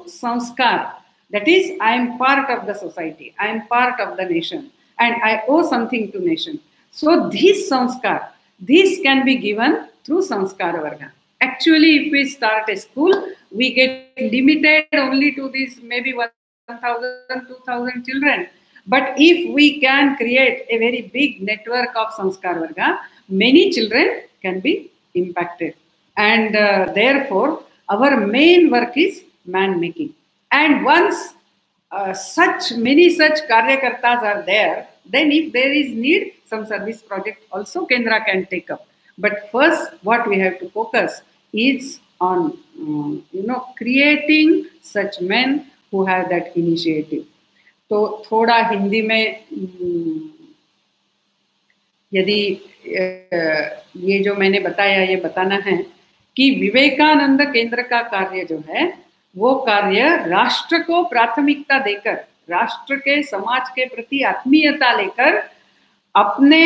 samskar, that is, I am part of the society, I am part of the nation, and I owe something to nation. So this samskar, this can be given through Samskara Varga. Actually, if we start a school, we get limited only to these maybe 1,000, 2,000 children. But if we can create a very big network of Samskara Varga, many children can be impacted. and therefore our main work is man making. And once such many such karyakartas are there, then if there is need, some service project also Kendra can take up. But first what we have to focus is on creating such men who have that initiative. तो थोड़ा हिंदी में यदि ये जो मैंने बताया ये बताना है कि विवेकानंद केंद्र का कार्य जो है वो कार्य राष्ट्र को प्राथमिकता देकर, राष्ट्र के समाज के प्रति आत्मीयता लेकर, अपने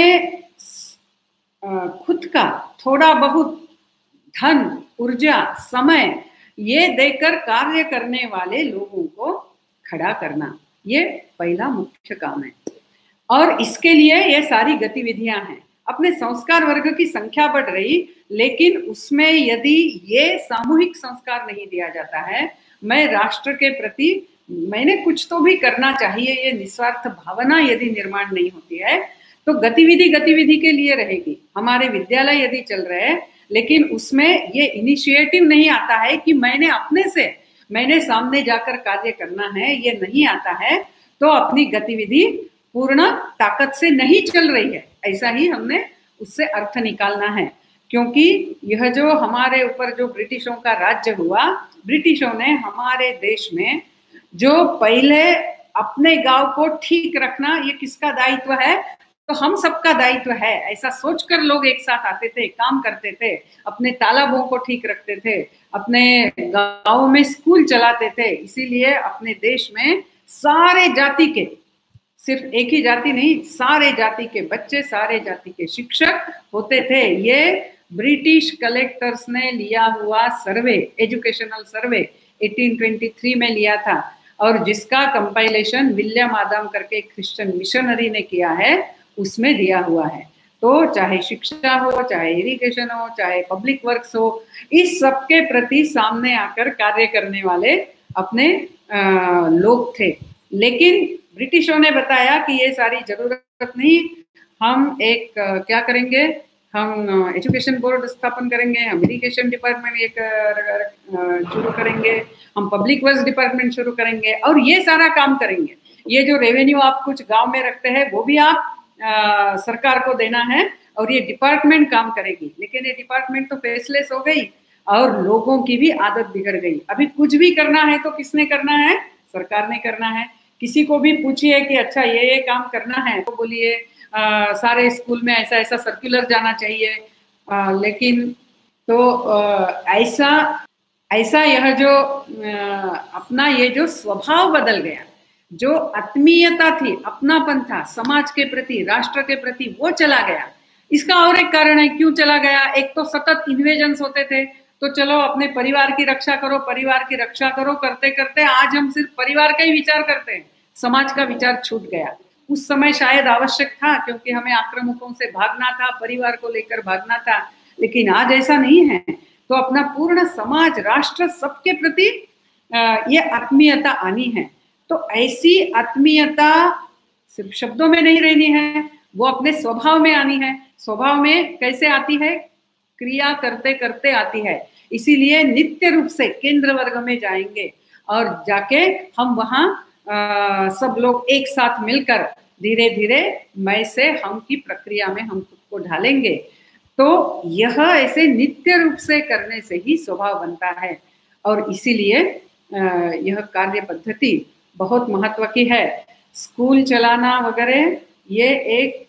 खुद का थोड़ा बहुत धन, ऊर्जा, समय ये देकर कार्य करने वाले लोगों को खड़ा करना, ये पहला मुख्य काम है। और इसके लिए ये सारी गतिविधियां हैं। अपने संस्कार वर्ग की संख्या बढ़ रही, लेकिन उसमें यदि ये सामूहिक संस्कार नहीं दिया जाता है, मैं राष्ट्र के प्रति मैंने कुछ तो भी करना चाहिए, ये निस्वार्थ भावना यदि निर्माण नहीं होती है तो गतिविधि के लिए रहेगी। हमारे विद्यालय यदि चल रहे हैं लेकिन उसमें ये इनिशिएटिव नहीं आता है कि मैंने सामने जाकर कार्य करना है, ये नहीं आता है तो अपनी गतिविधि पूर्ण ताकत से नहीं चल रही है, ऐसा ही हमने उससे अर्थ निकालना है। क्योंकि यह जो हमारे ऊपर जो ब्रिटिशों का राज्य हुआ, ब्रिटिशों ने हमारे देश में जो पहले अपने गांव को ठीक रखना ये किसका दायित्व है, तो हम सबका दायित्व है, ऐसा सोचकर लोग एक साथ आते थे, काम करते थे, अपने तालाबों को ठीक रखते थे, अपने गांव में स्कूल चलाते थे। इसीलिए अपने देश में सारे जाति के, सिर्फ एक ही जाति नहीं, सारे जाति के बच्चे, सारे जाति के शिक्षक होते थे। ये ब्रिटिश कलेक्टर्स ने लिया हुआ सर्वे, एजुकेशनल सर्वे 1823 में लिया था, और जिसका कंपाइलेशन विलियम आदम करके क्रिश्चियन मिशनरी ने किया है, उसमें दिया हुआ है। तो चाहे शिक्षा हो, चाहे इरिगेशन हो, चाहे पब्लिक वर्क्स हो, इस सब के प्रति सामने आकर कार्य करने वाले अपने लोग थे। लेकिन ब्रिटिशों ने बताया कि ये सारी जरूरत नहीं, हम एक क्या करेंगे, हम एजुकेशन बोर्ड स्थापन करेंगे, हम इरिगेशन डिपार्टमेंट एक शुरू करेंगे, हम पब्लिक वर्क्स डिपार्टमेंट शुरू करेंगे और ये सारा काम करेंगे। ये जो रेवेन्यू आप कुछ गांव में रखते हैं वो भी आप सरकार को देना है और ये डिपार्टमेंट काम करेगी। लेकिन ये डिपार्टमेंट तो फेसलेस हो गई और लोगों की भी आदत बिगड़ गई। अभी कुछ भी करना है तो किसने करना है, सरकार ने करना है। किसी को भी पूछिए कि अच्छा ये काम करना है तो बोलिए सारे स्कूल में ऐसा ऐसा सर्कुलर जाना चाहिए। लेकिन तो ऐसा यह जो अपना ये जो स्वभाव बदल गया, जो आत्मीयता थी, अपनापन था समाज के प्रति, राष्ट्र के प्रति, वो चला गया। इसका और एक कारण है क्यों चला गया। एक तो सतत इन्वेजन्स होते थे, तो चलो अपने परिवार की रक्षा करो, परिवार की रक्षा करो, करते करते आज हम सिर्फ परिवार का ही विचार करते हैं, समाज का विचार छूट गया। उस समय शायद आवश्यक था क्योंकि हमें आक्रामकों से भागना था, परिवार को लेकर भागना था, लेकिन आज ऐसा नहीं है। तो अपना पूर्ण समाज, राष्ट्र, सबके प्रति ये आत्मीयता आनी है। तो ऐसी आत्मीयता सिर्फ शब्दों में नहीं रहनी है, वो अपने स्वभाव में आनी है। स्वभाव में कैसे आती है, क्रिया करते करते आती है। इसीलिए नित्य रूप से केंद्र वर्ग में जाएंगे और जाके हम वहाँ सब लोग एक साथ मिलकर धीरे धीरे मैं से हम की प्रक्रिया में हम खुद को ढालेंगे। तो यह ऐसे नित्य रूप से करने से ही स्वभाव बनता है। और इसीलिए यह कार्य पद्धति बहुत महत्व की है। स्कूल चलाना वगैरह ये एक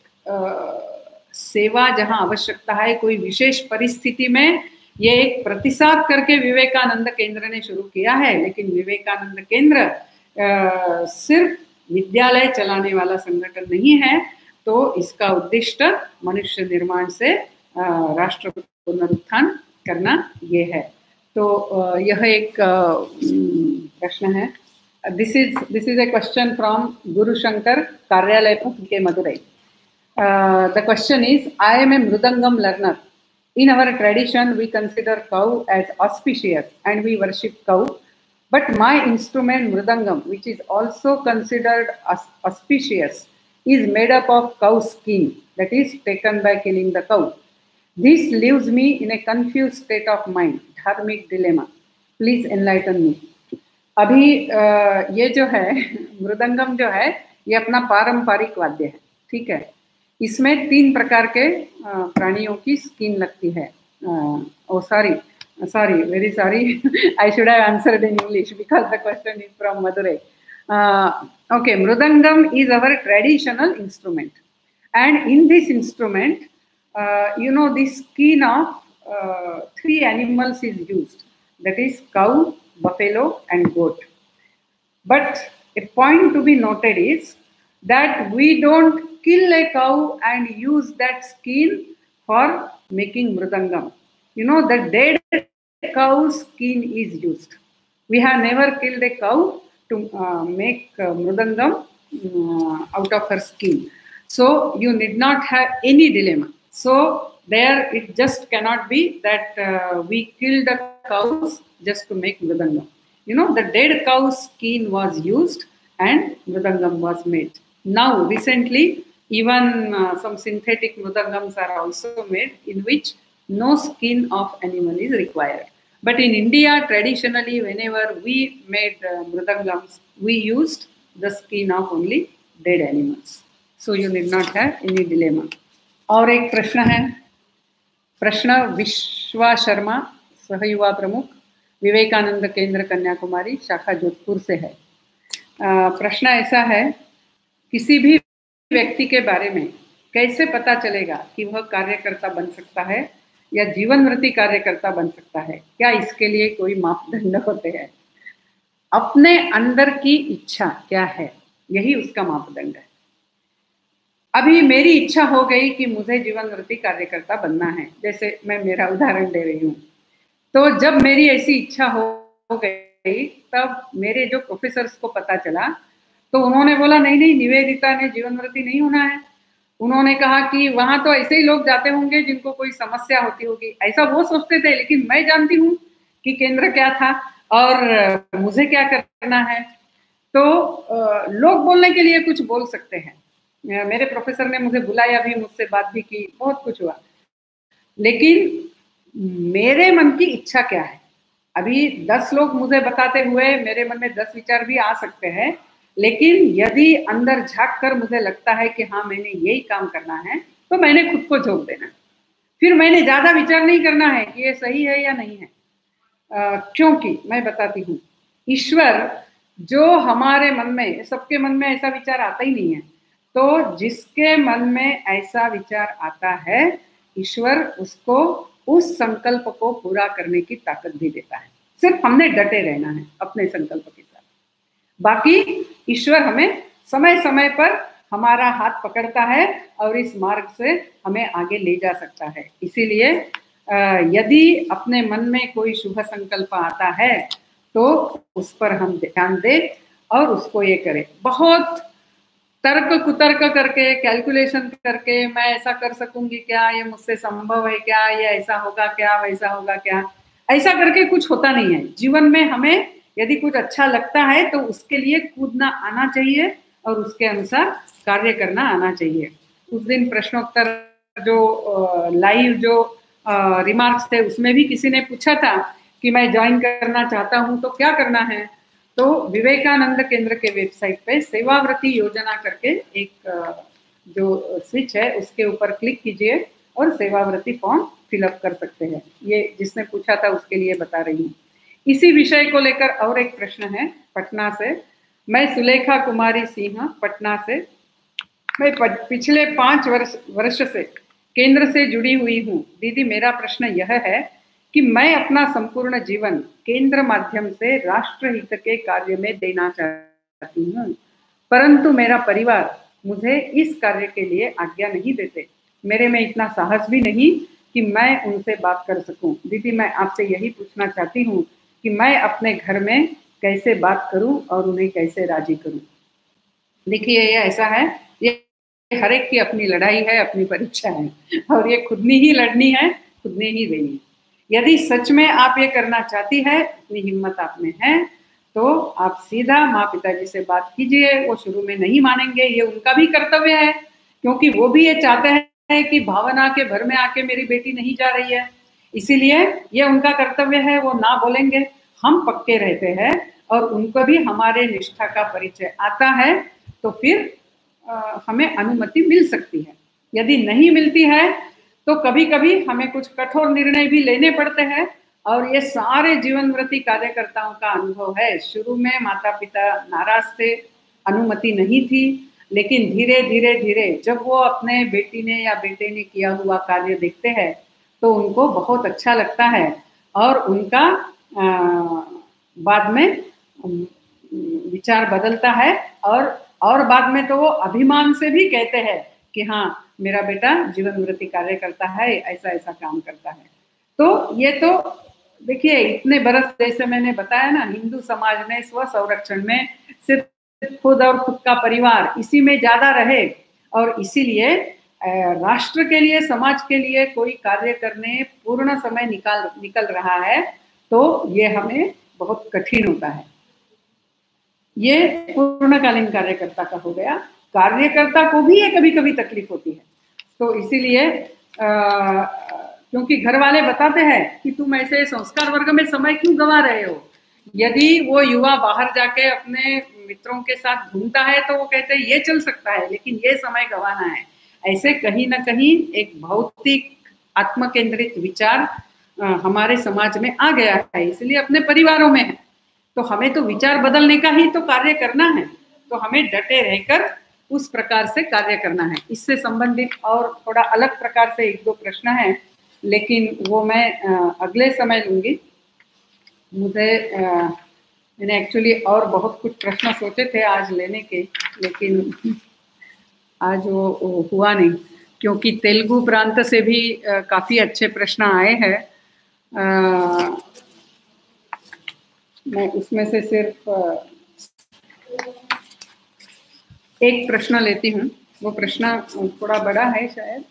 सेवा जहाँ आवश्यकता है, कोई विशेष परिस्थिति में ये एक प्रतिसाद करके विवेकानंद केंद्र ने शुरू किया है। लेकिन विवेकानंद केंद्र सिर्फ विद्यालय चलाने वाला संगठन नहीं है, तो इसका उद्देश्य मनुष्य निर्माण से राष्ट्र पुनरुत्थान करना ये है। तो यह एक प्रश्न है। This is a question from Gurushankar कार्यालय के Madurai. The question is, I am a mridangam learner. In our tradition, we consider cow as auspicious and we worship cow. But my instrument mridangam, which is also considered auspicious, is made up of cow skin, that is taken by killing the cow. This leaves me in a confused state of mind. Dharmic dilemma. Please enlighten me. अभी ये जो है मृदंगम जो है ये अपना पारंपरिक वाद्य है, ठीक है। इसमें 3 प्रकार के प्राणियों की स्किन लगती है। ओ sorry, very sorry. I should have answered in English because the question is from Madurai. Okay, mridangam is our traditional instrument, and in this instrument, the skin of 3 animals is used. That is cow, buffalo, and goat. But a point to be noted is that we don't kill a cow and use that skin for making mridangam. The dead cow's skin is used. We have never killed a cow to make mridangam out of her skin. So you need not have any dilemma. So there it just cannot be that we kill the cows just to make mridangam. The dead cow's skin was used and mridangam was made. Now recently even some synthetic mridangams are also made in which no skin of animal is required. But in India, traditionally, whenever we made mridangams, we used the skin of only dead animals. So you need not have any dilemma. और एक प्रश्न है, प्रश्न विश्वा शर्मा, सहयुवा प्रमुख, विवेकानंद केंद्र कन्याकुमारी, शाखा जोधपुर से है। प्रश्न ऐसा है, किसी भी व्यक्ति के बारे में कैसे पता चलेगा कि वह कार्यकर्ता बन सकता है या जीवन मृत्यु कार्यकर्ता बन सकता है? क्या इसके लिए कोई मापदंड होते हैं? अपने अंदर की इच्छा क्या है, यही उसका मापदंड है। अभी मेरी इच्छा हो गई कि मुझे जीवन मृत्यु कार्यकर्ता बनना है, जैसे मैं मेरा उदाहरण दे रही हूँ। तो जब मेरी ऐसी इच्छा हो गई तब मेरे जो प्रोफेसर्स को पता चला तो उन्होंने बोला नहीं, निवेदिता ने जीवन मृत्यु नहीं होना है। उन्होंने कहा कि वहां तो ऐसे ही लोग जाते होंगे जिनको कोई समस्या होती होगी, ऐसा वो सोचते थे। लेकिन मैं जानती हूँ कि केंद्र क्या था और मुझे क्या करना है। तो लोग बोलने के लिए कुछ बोल सकते हैं। मेरे प्रोफेसर ने मुझे बुलाया भी, मुझसे बात भी की, बहुत कुछ हुआ, लेकिन मेरे मन की इच्छा क्या है? अभी 10 लोग मुझे बताते हुए मेरे मन में 10 विचार भी आ सकते हैं, लेकिन यदि अंदर झांक कर मुझे लगता है कि हाँ मैंने यही काम करना है तो मैंने खुद को झोंक देना। फिर मैंने ज्यादा विचार नहीं करना है कि ये सही है या नहीं है, क्योंकि मैं बताती हूँ, ईश्वर जो हमारे मन में, सबके मन में ऐसा विचार आता ही नहीं है, तो जिसके मन में ऐसा विचार आता है ईश्वर उसको उस संकल्प को पूरा करने की ताकत भी देता है। सिर्फ हमने डटे रहना है अपने संकल्प के साथ। बाकी ईश्वर हमें समय समय पर हमारा हाथ पकड़ता है और इस मार्ग से हमें आगे ले जा सकता है। इसीलिए यदि अपने मन में कोई शुभ संकल्प आता है तो उस पर हम ध्यान दें और उसको ये करें। बहुत तर्क कुतर्क करके, कैलकुलेशन करके मैं ऐसा कर सकूंगी क्या, ये मुझसे संभव है क्या, ये ऐसा होगा क्या, वैसा होगा क्या, ऐसा करके कुछ होता नहीं है। जीवन में हमें यदि कुछ अच्छा लगता है तो उसके लिए कूदना आना चाहिए और उसके अनुसार कार्य करना आना चाहिए। उस दिन प्रश्नोत्तर जो लाइव जो रिमार्क्स थे उसमें भी किसी ने पूछा था कि मैं ज्वाइन करना चाहता हूं तो क्या करना है। तो विवेकानंद केंद्र के वेबसाइट पे सेवाव्रती योजना करके एक जो स्विच है उसके ऊपर क्लिक कीजिए और सेवाव्रती फॉर्म फिलअप कर सकते हैं। ये जिसने पूछा था उसके लिए बता रही हूँ। इसी विषय को लेकर और एक प्रश्न है पटना से। मैं सुलेखा कुमारी सिंह पटना से। मैं पिछले 5 वर्ष से केंद्र से जुड़ी हुई हूँ। दीदी मेरा प्रश्न यह है कि मैं अपना संपूर्ण जीवन केंद्र माध्यम से राष्ट्र हित के कार्य में देना चाहती हूँ, परंतु मेरा परिवार मुझे इस कार्य के लिए आज्ञा नहीं देते। मेरे में इतना साहस भी नहीं कि मैं उनसे बात कर सकूं। दीदी मैं आपसे यही पूछना चाहती हूँ कि मैं अपने घर में कैसे बात करूं और उन्हें कैसे राजी करूं। देखिए ये ऐसा है, ये हर एक की अपनी लड़ाई है, अपनी परीक्षा है और ये खुद ने ही लड़नी है, खुद ने ही देनी है। यदि सच में आप ये करना चाहती है, इतनी हिम्मत आप में है, तो आप सीधा माँ पिताजी से बात कीजिए। वो शुरू में नहीं मानेंगे, ये उनका भी कर्तव्य है क्योंकि वो भी ये चाहते हैं है कि भावना के भर में आके मेरी बेटी नहीं जा रही है, इसीलिए ये उनका कर्तव्य है, वो ना बोलेंगे। हम पक्के रहते हैं और उनको भी हमारे निष्ठा का परिचय आता है, तो फिर हमें अनुमति मिल सकती है। यदि नहीं मिलती है तो कभी कभी हमें कुछ कठोर निर्णय भी लेने पड़ते हैं, और ये सारे जीवनव्रती कार्यकर्ताओं का अनुभव है। शुरू में माता पिता नाराज थे, अनुमति नहीं थी, लेकिन धीरे धीरे धीरे जब वो अपने बेटी ने या बेटे ने किया हुआ कार्य देखते हैं तो उनको बहुत अच्छा लगता है, और उनका बाद में विचार बदलता है, और बाद में तो वो अभिमान से भी कहते हैं कि हाँ, मेरा बेटा जीवनव्रती कार्य करता है, ऐसा ऐसा काम करता है। तो ये तो देखिए, इतने बरस जैसे मैंने बताया ना, हिंदू समाज ने स्व संरक्षण में सिर्फ खुद और खुद का परिवार इसी में ज्यादा रहे, और इसीलिए राष्ट्र के लिए, समाज के लिए कोई कार्य करने पूर्ण समय निकल रहा है तो ये हमें बहुत कठिन होता है। ये पूर्णकालीन कार्यकर्ता का हो गया। कार्यकर्ता को भी ये कभी कभी तकलीफ होती है, तो इसीलिए क्योंकि घर वाले बताते हैं कि तुम ऐसे संस्कार वर्ग में समय क्यों गंवा रहे हो। यदि वो युवा बाहर जाके अपने मित्रों के साथ घूमता है तो वो कहते हैं ये चल सकता है, लेकिन ये समय गंवाना है। ऐसे कहीं ना कहीं एक भौतिक आत्म केंद्रित विचार हमारे समाज में आ गया है, इसलिए अपने परिवारों में है। तो हमें तो विचार बदलने का ही तो कार्य करना है, तो हमें डटे रहकर उस प्रकार से कार्य करना है। इससे संबंधित और थोड़ा अलग प्रकार से एक दो प्रश्न है, लेकिन वो मैं अगले समय लूंगी। मुझे मैंने एक्चुअली और बहुत कुछ प्रश्न सोचे थे आज लेने के, लेकिन आज वो हुआ नहीं, क्योंकि तेलुगु प्रांत से भी काफ़ी अच्छे प्रश्न आए हैं। मैं उसमें से सिर्फ एक प्रश्न लेती हूँ। वो प्रश्न थोड़ा बड़ा है शायद।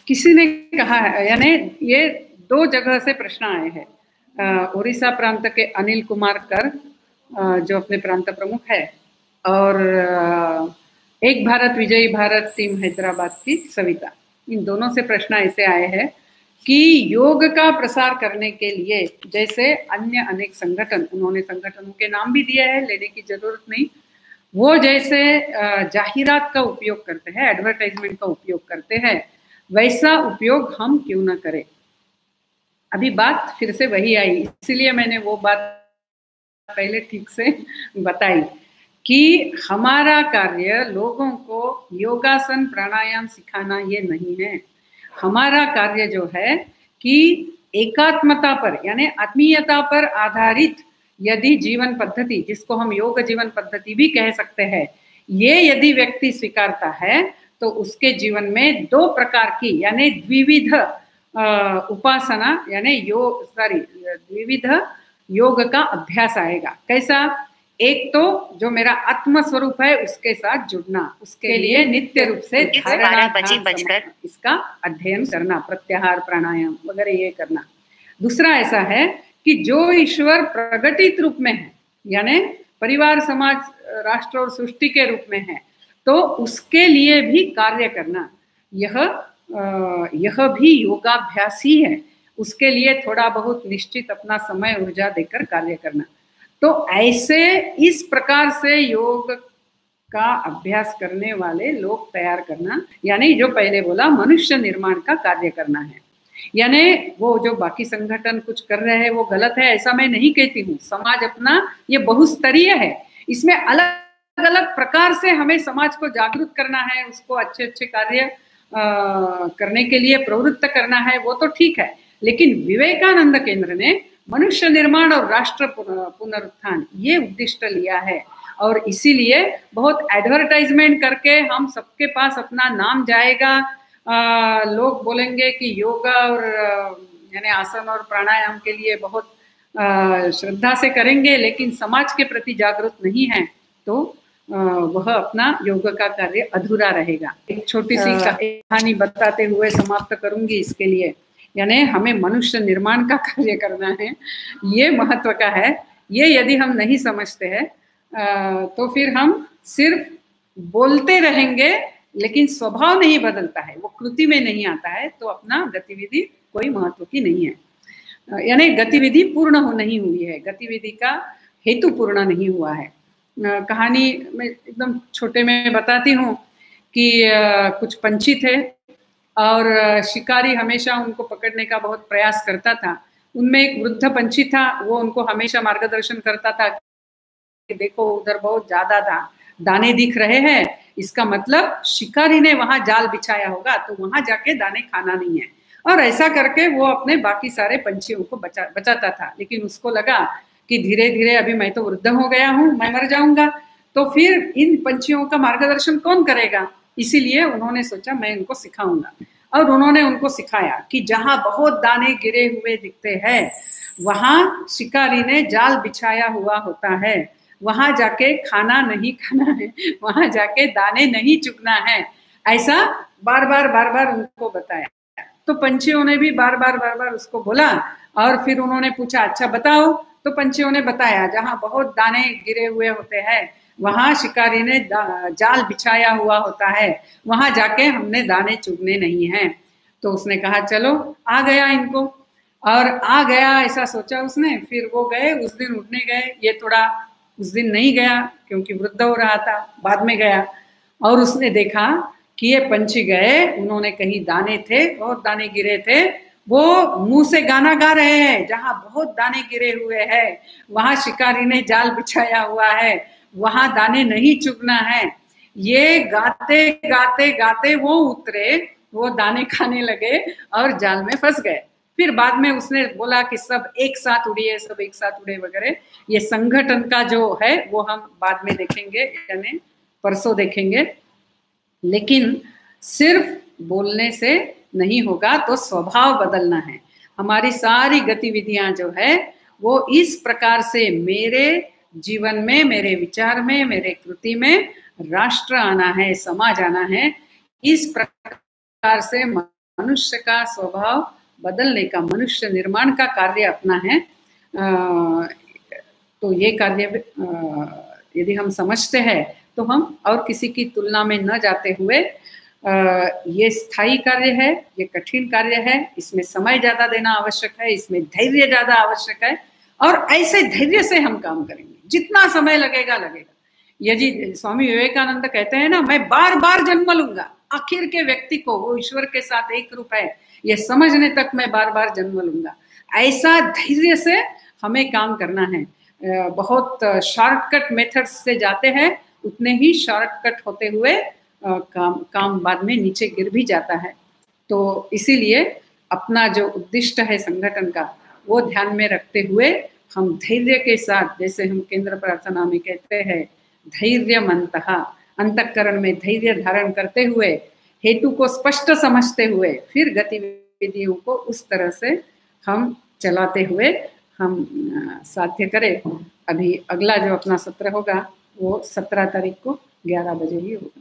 किसी ने कहा है, यानी ये दो जगह से प्रश्न आए हैं। उड़ीसा प्रांत के अनिल कुमार कर, जो अपने प्रांत प्रमुख है, और एक भारत विजयी भारत टीम हैदराबाद की सविता। इन दोनों से प्रश्न ऐसे आए हैं कि योग का प्रसार करने के लिए जैसे अन्य अनेक संगठन, उन्होंने संगठनों के नाम भी दिए हैं, लेने की जरूरत नहीं, वो जैसे जाहिरात का उपयोग करते हैं, एडवर्टाइजमेंट का उपयोग करते हैं, वैसा उपयोग हम क्यों ना करें। अभी बात फिर से वही आई, इसलिए मैंने वो बात पहले ठीक से बताई कि हमारा कार्य लोगों को योगासन प्राणायाम सिखाना ये नहीं है। हमारा कार्य जो है कि एकात्मता पर, यानी आत्मीयता पर आधारित यदि जीवन पद्धति, जिसको हम योग जीवन पद्धति भी कह सकते हैं, ये यदि व्यक्ति स्वीकारता है तो उसके जीवन में दो प्रकार की, यानी द्विविध उपासना, यानी द्विविध योग का अभ्यास आएगा। कैसा? एक तो जो मेरा आत्म स्वरूप है उसके साथ जुड़ना, उसके लिए नित्य रूप से इसका अध्ययन करना, प्रत्याहार प्राणायाम वगैरह ये करना। दूसरा ऐसा है कि जो ईश्वर प्रगटित रूप में है, यानी परिवार समाज राष्ट्र और सृष्टि के रूप में है, तो उसके लिए भी कार्य करना, यह भी योगाभ्यास ही है। उसके लिए थोड़ा बहुत निश्चित अपना समय ऊर्जा देकर कार्य करना। तो ऐसे इस प्रकार से योग का अभ्यास करने वाले लोग तैयार करना, यानी जो पहले बोला मनुष्य निर्माण का कार्य करना है। यानी वो जो बाकी संगठन कुछ कर रहे हैं वो गलत है, ऐसा मैं नहीं कहती हूँ। समाज अपना ये बहुस्तरीय है, इसमें अलग अलग प्रकार से हमें समाज को जागरूक करना है, उसको अच्छे अच्छे कार्य करने के लिए प्रवृत्त करना है, वो तो ठीक है। लेकिन विवेकानंद केंद्र ने मनुष्य निर्माण और राष्ट्र पुनरुत्थान ये उद्दिष्ट लिया है, और इसीलिए बहुत एडवर्टाइजमेंट करके हम सबके पास अपना नाम जाएगा, लोग बोलेंगे कि योगा और यानी आसन और प्राणायाम के लिए बहुत श्रद्धा से करेंगे, लेकिन समाज के प्रति जागरूक नहीं है, तो वह अपना योग का कार्य अधूरा रहेगा। एक छोटी सी कहानी बताते हुए समाप्त करूंगी इसके लिए। यानी हमें मनुष्य निर्माण का कार्य करना है, ये महत्व का है। ये यदि हम नहीं समझते हैं तो फिर हम सिर्फ बोलते रहेंगे लेकिन स्वभाव नहीं बदलता है, वो कृति में नहीं आता है, तो अपना गतिविधि कोई महत्व की नहीं है। यानी गतिविधि पूर्ण नहीं हुई है, गतिविधि का हेतु पूर्ण नहीं हुआ है। कहानी में एकदम छोटे में बताती हूँ कि कुछ पंछी थे और शिकारी हमेशा उनको पकड़ने का बहुत प्रयास करता था। उनमें एक वृद्ध पंछी था, वो उनको हमेशा मार्गदर्शन करता था कि देखो उधर बहुत ज्यादा दाने दिख रहे हैं, इसका मतलब शिकारी ने वहां जाल बिछाया होगा, तो वहां जाके दाने खाना नहीं है। और ऐसा करके वो अपने बाकी सारे पंछियों को बचाता था। लेकिन उसको लगा कि धीरे धीरे अभी मैं तो वृद्ध हो गया हूँ, मैं मर जाऊंगा, तो फिर इन पंछियों का मार्गदर्शन कौन करेगा। इसीलिए उन्होंने सोचा मैं इनको सिखाऊंगा, और उन्होंने उनको सिखाया कि जहां बहुत दाने गिरे हुए दिखते हैं वहां शिकारी ने जाल बिछाया हुआ होता है, वहां जाके खाना नहीं खाना है, वहां जाके दाने नहीं चुगना है। ऐसा बार बार उनको बताया। तो पंछियों ने भी बार बार उसको बोला, और फिर उन्होंने पूछा अच्छा बताओ, तो पंछियों ने बताया जहां बहुत दाने गिरे हुए होते हैं वहां शिकारी ने जाल बिछाया हुआ होता है, वहां जाके हमने दाने चुगने नहीं है। तो उसने कहा चलो आ गया इनको, और आ गया ऐसा सोचा उसने। फिर वो गए, उस दिन उठने गए, ये थोड़ा उस दिन नहीं गया क्योंकि वृद्ध हो रहा था, बाद में गया और उसने देखा कि ये पंछी गए, उन्होंने कहीं दाने थे, बहुत दाने गिरे थे, वो मुंह से गाना गा रहे हैं जहां बहुत दाने गिरे हुए हैं वहां शिकारी ने जाल बिछाया हुआ है, वहां दाने नहीं चुगना है। ये गाते गाते गाते वो उतरे, वो दाने खाने लगे और जाल में फंस गए। फिर बाद में उसने बोला कि सब एक साथ उड़िए, सब एक साथ उड़े वगैरह। ये संगठन का जो है वो हम बाद में देखेंगे, यानी परसों देखेंगे। लेकिन सिर्फ बोलने से नहीं होगा, तो स्वभाव बदलना है। हमारी सारी गतिविधियां जो है वो इस प्रकार से मेरे जीवन में, मेरे विचार में, मेरे कृति में राष्ट्र आना है, समाज आना है। इस प्रकार से मनुष्य का स्वभाव बदलने का, मनुष्य निर्माण का कार्य अपना है। तो ये कार्य यदि हम समझते हैं तो हम और किसी की तुलना में न जाते हुए, ये स्थायी कार्य है, ये कठिन कार्य है, इसमें समय ज्यादा देना आवश्यक है, इसमें धैर्य ज्यादा आवश्यक है, और ऐसे धैर्य से हम काम करेंगे। जितना समय लगेगा लगेगा। यदि स्वामी विवेकानंद कहते हैं ना, मैं बार बार जन्म लूंगा, आखिर के व्यक्ति को वो ईश्वर के साथ एक रूप है ये समझने तक मैं बार बार जन्म लूंगा। ऐसा धैर्य से हमें काम करना है। बहुत शॉर्टकट मेथड्स से जाते हैं, उतने ही शॉर्टकट होते हुए काम बाद में नीचे गिर भी जाता है। तो इसीलिए अपना जो उद्दिष्ट है संगठन का, वो ध्यान में रखते हुए हम धैर्य के साथ, जैसे हम केंद्र प्रार्थना में कहते हैं, धैर्यमन्तः, अंतःकरण में धैर्य धारण करते हुए, हेतु को स्पष्ट समझते हुए, फिर गतिविधियों को उस तरह से हम चलाते हुए हम साध्य करें। अभी अगला जो अपना सत्र होगा वो 17 तारीख को 11 बजे ही होगा।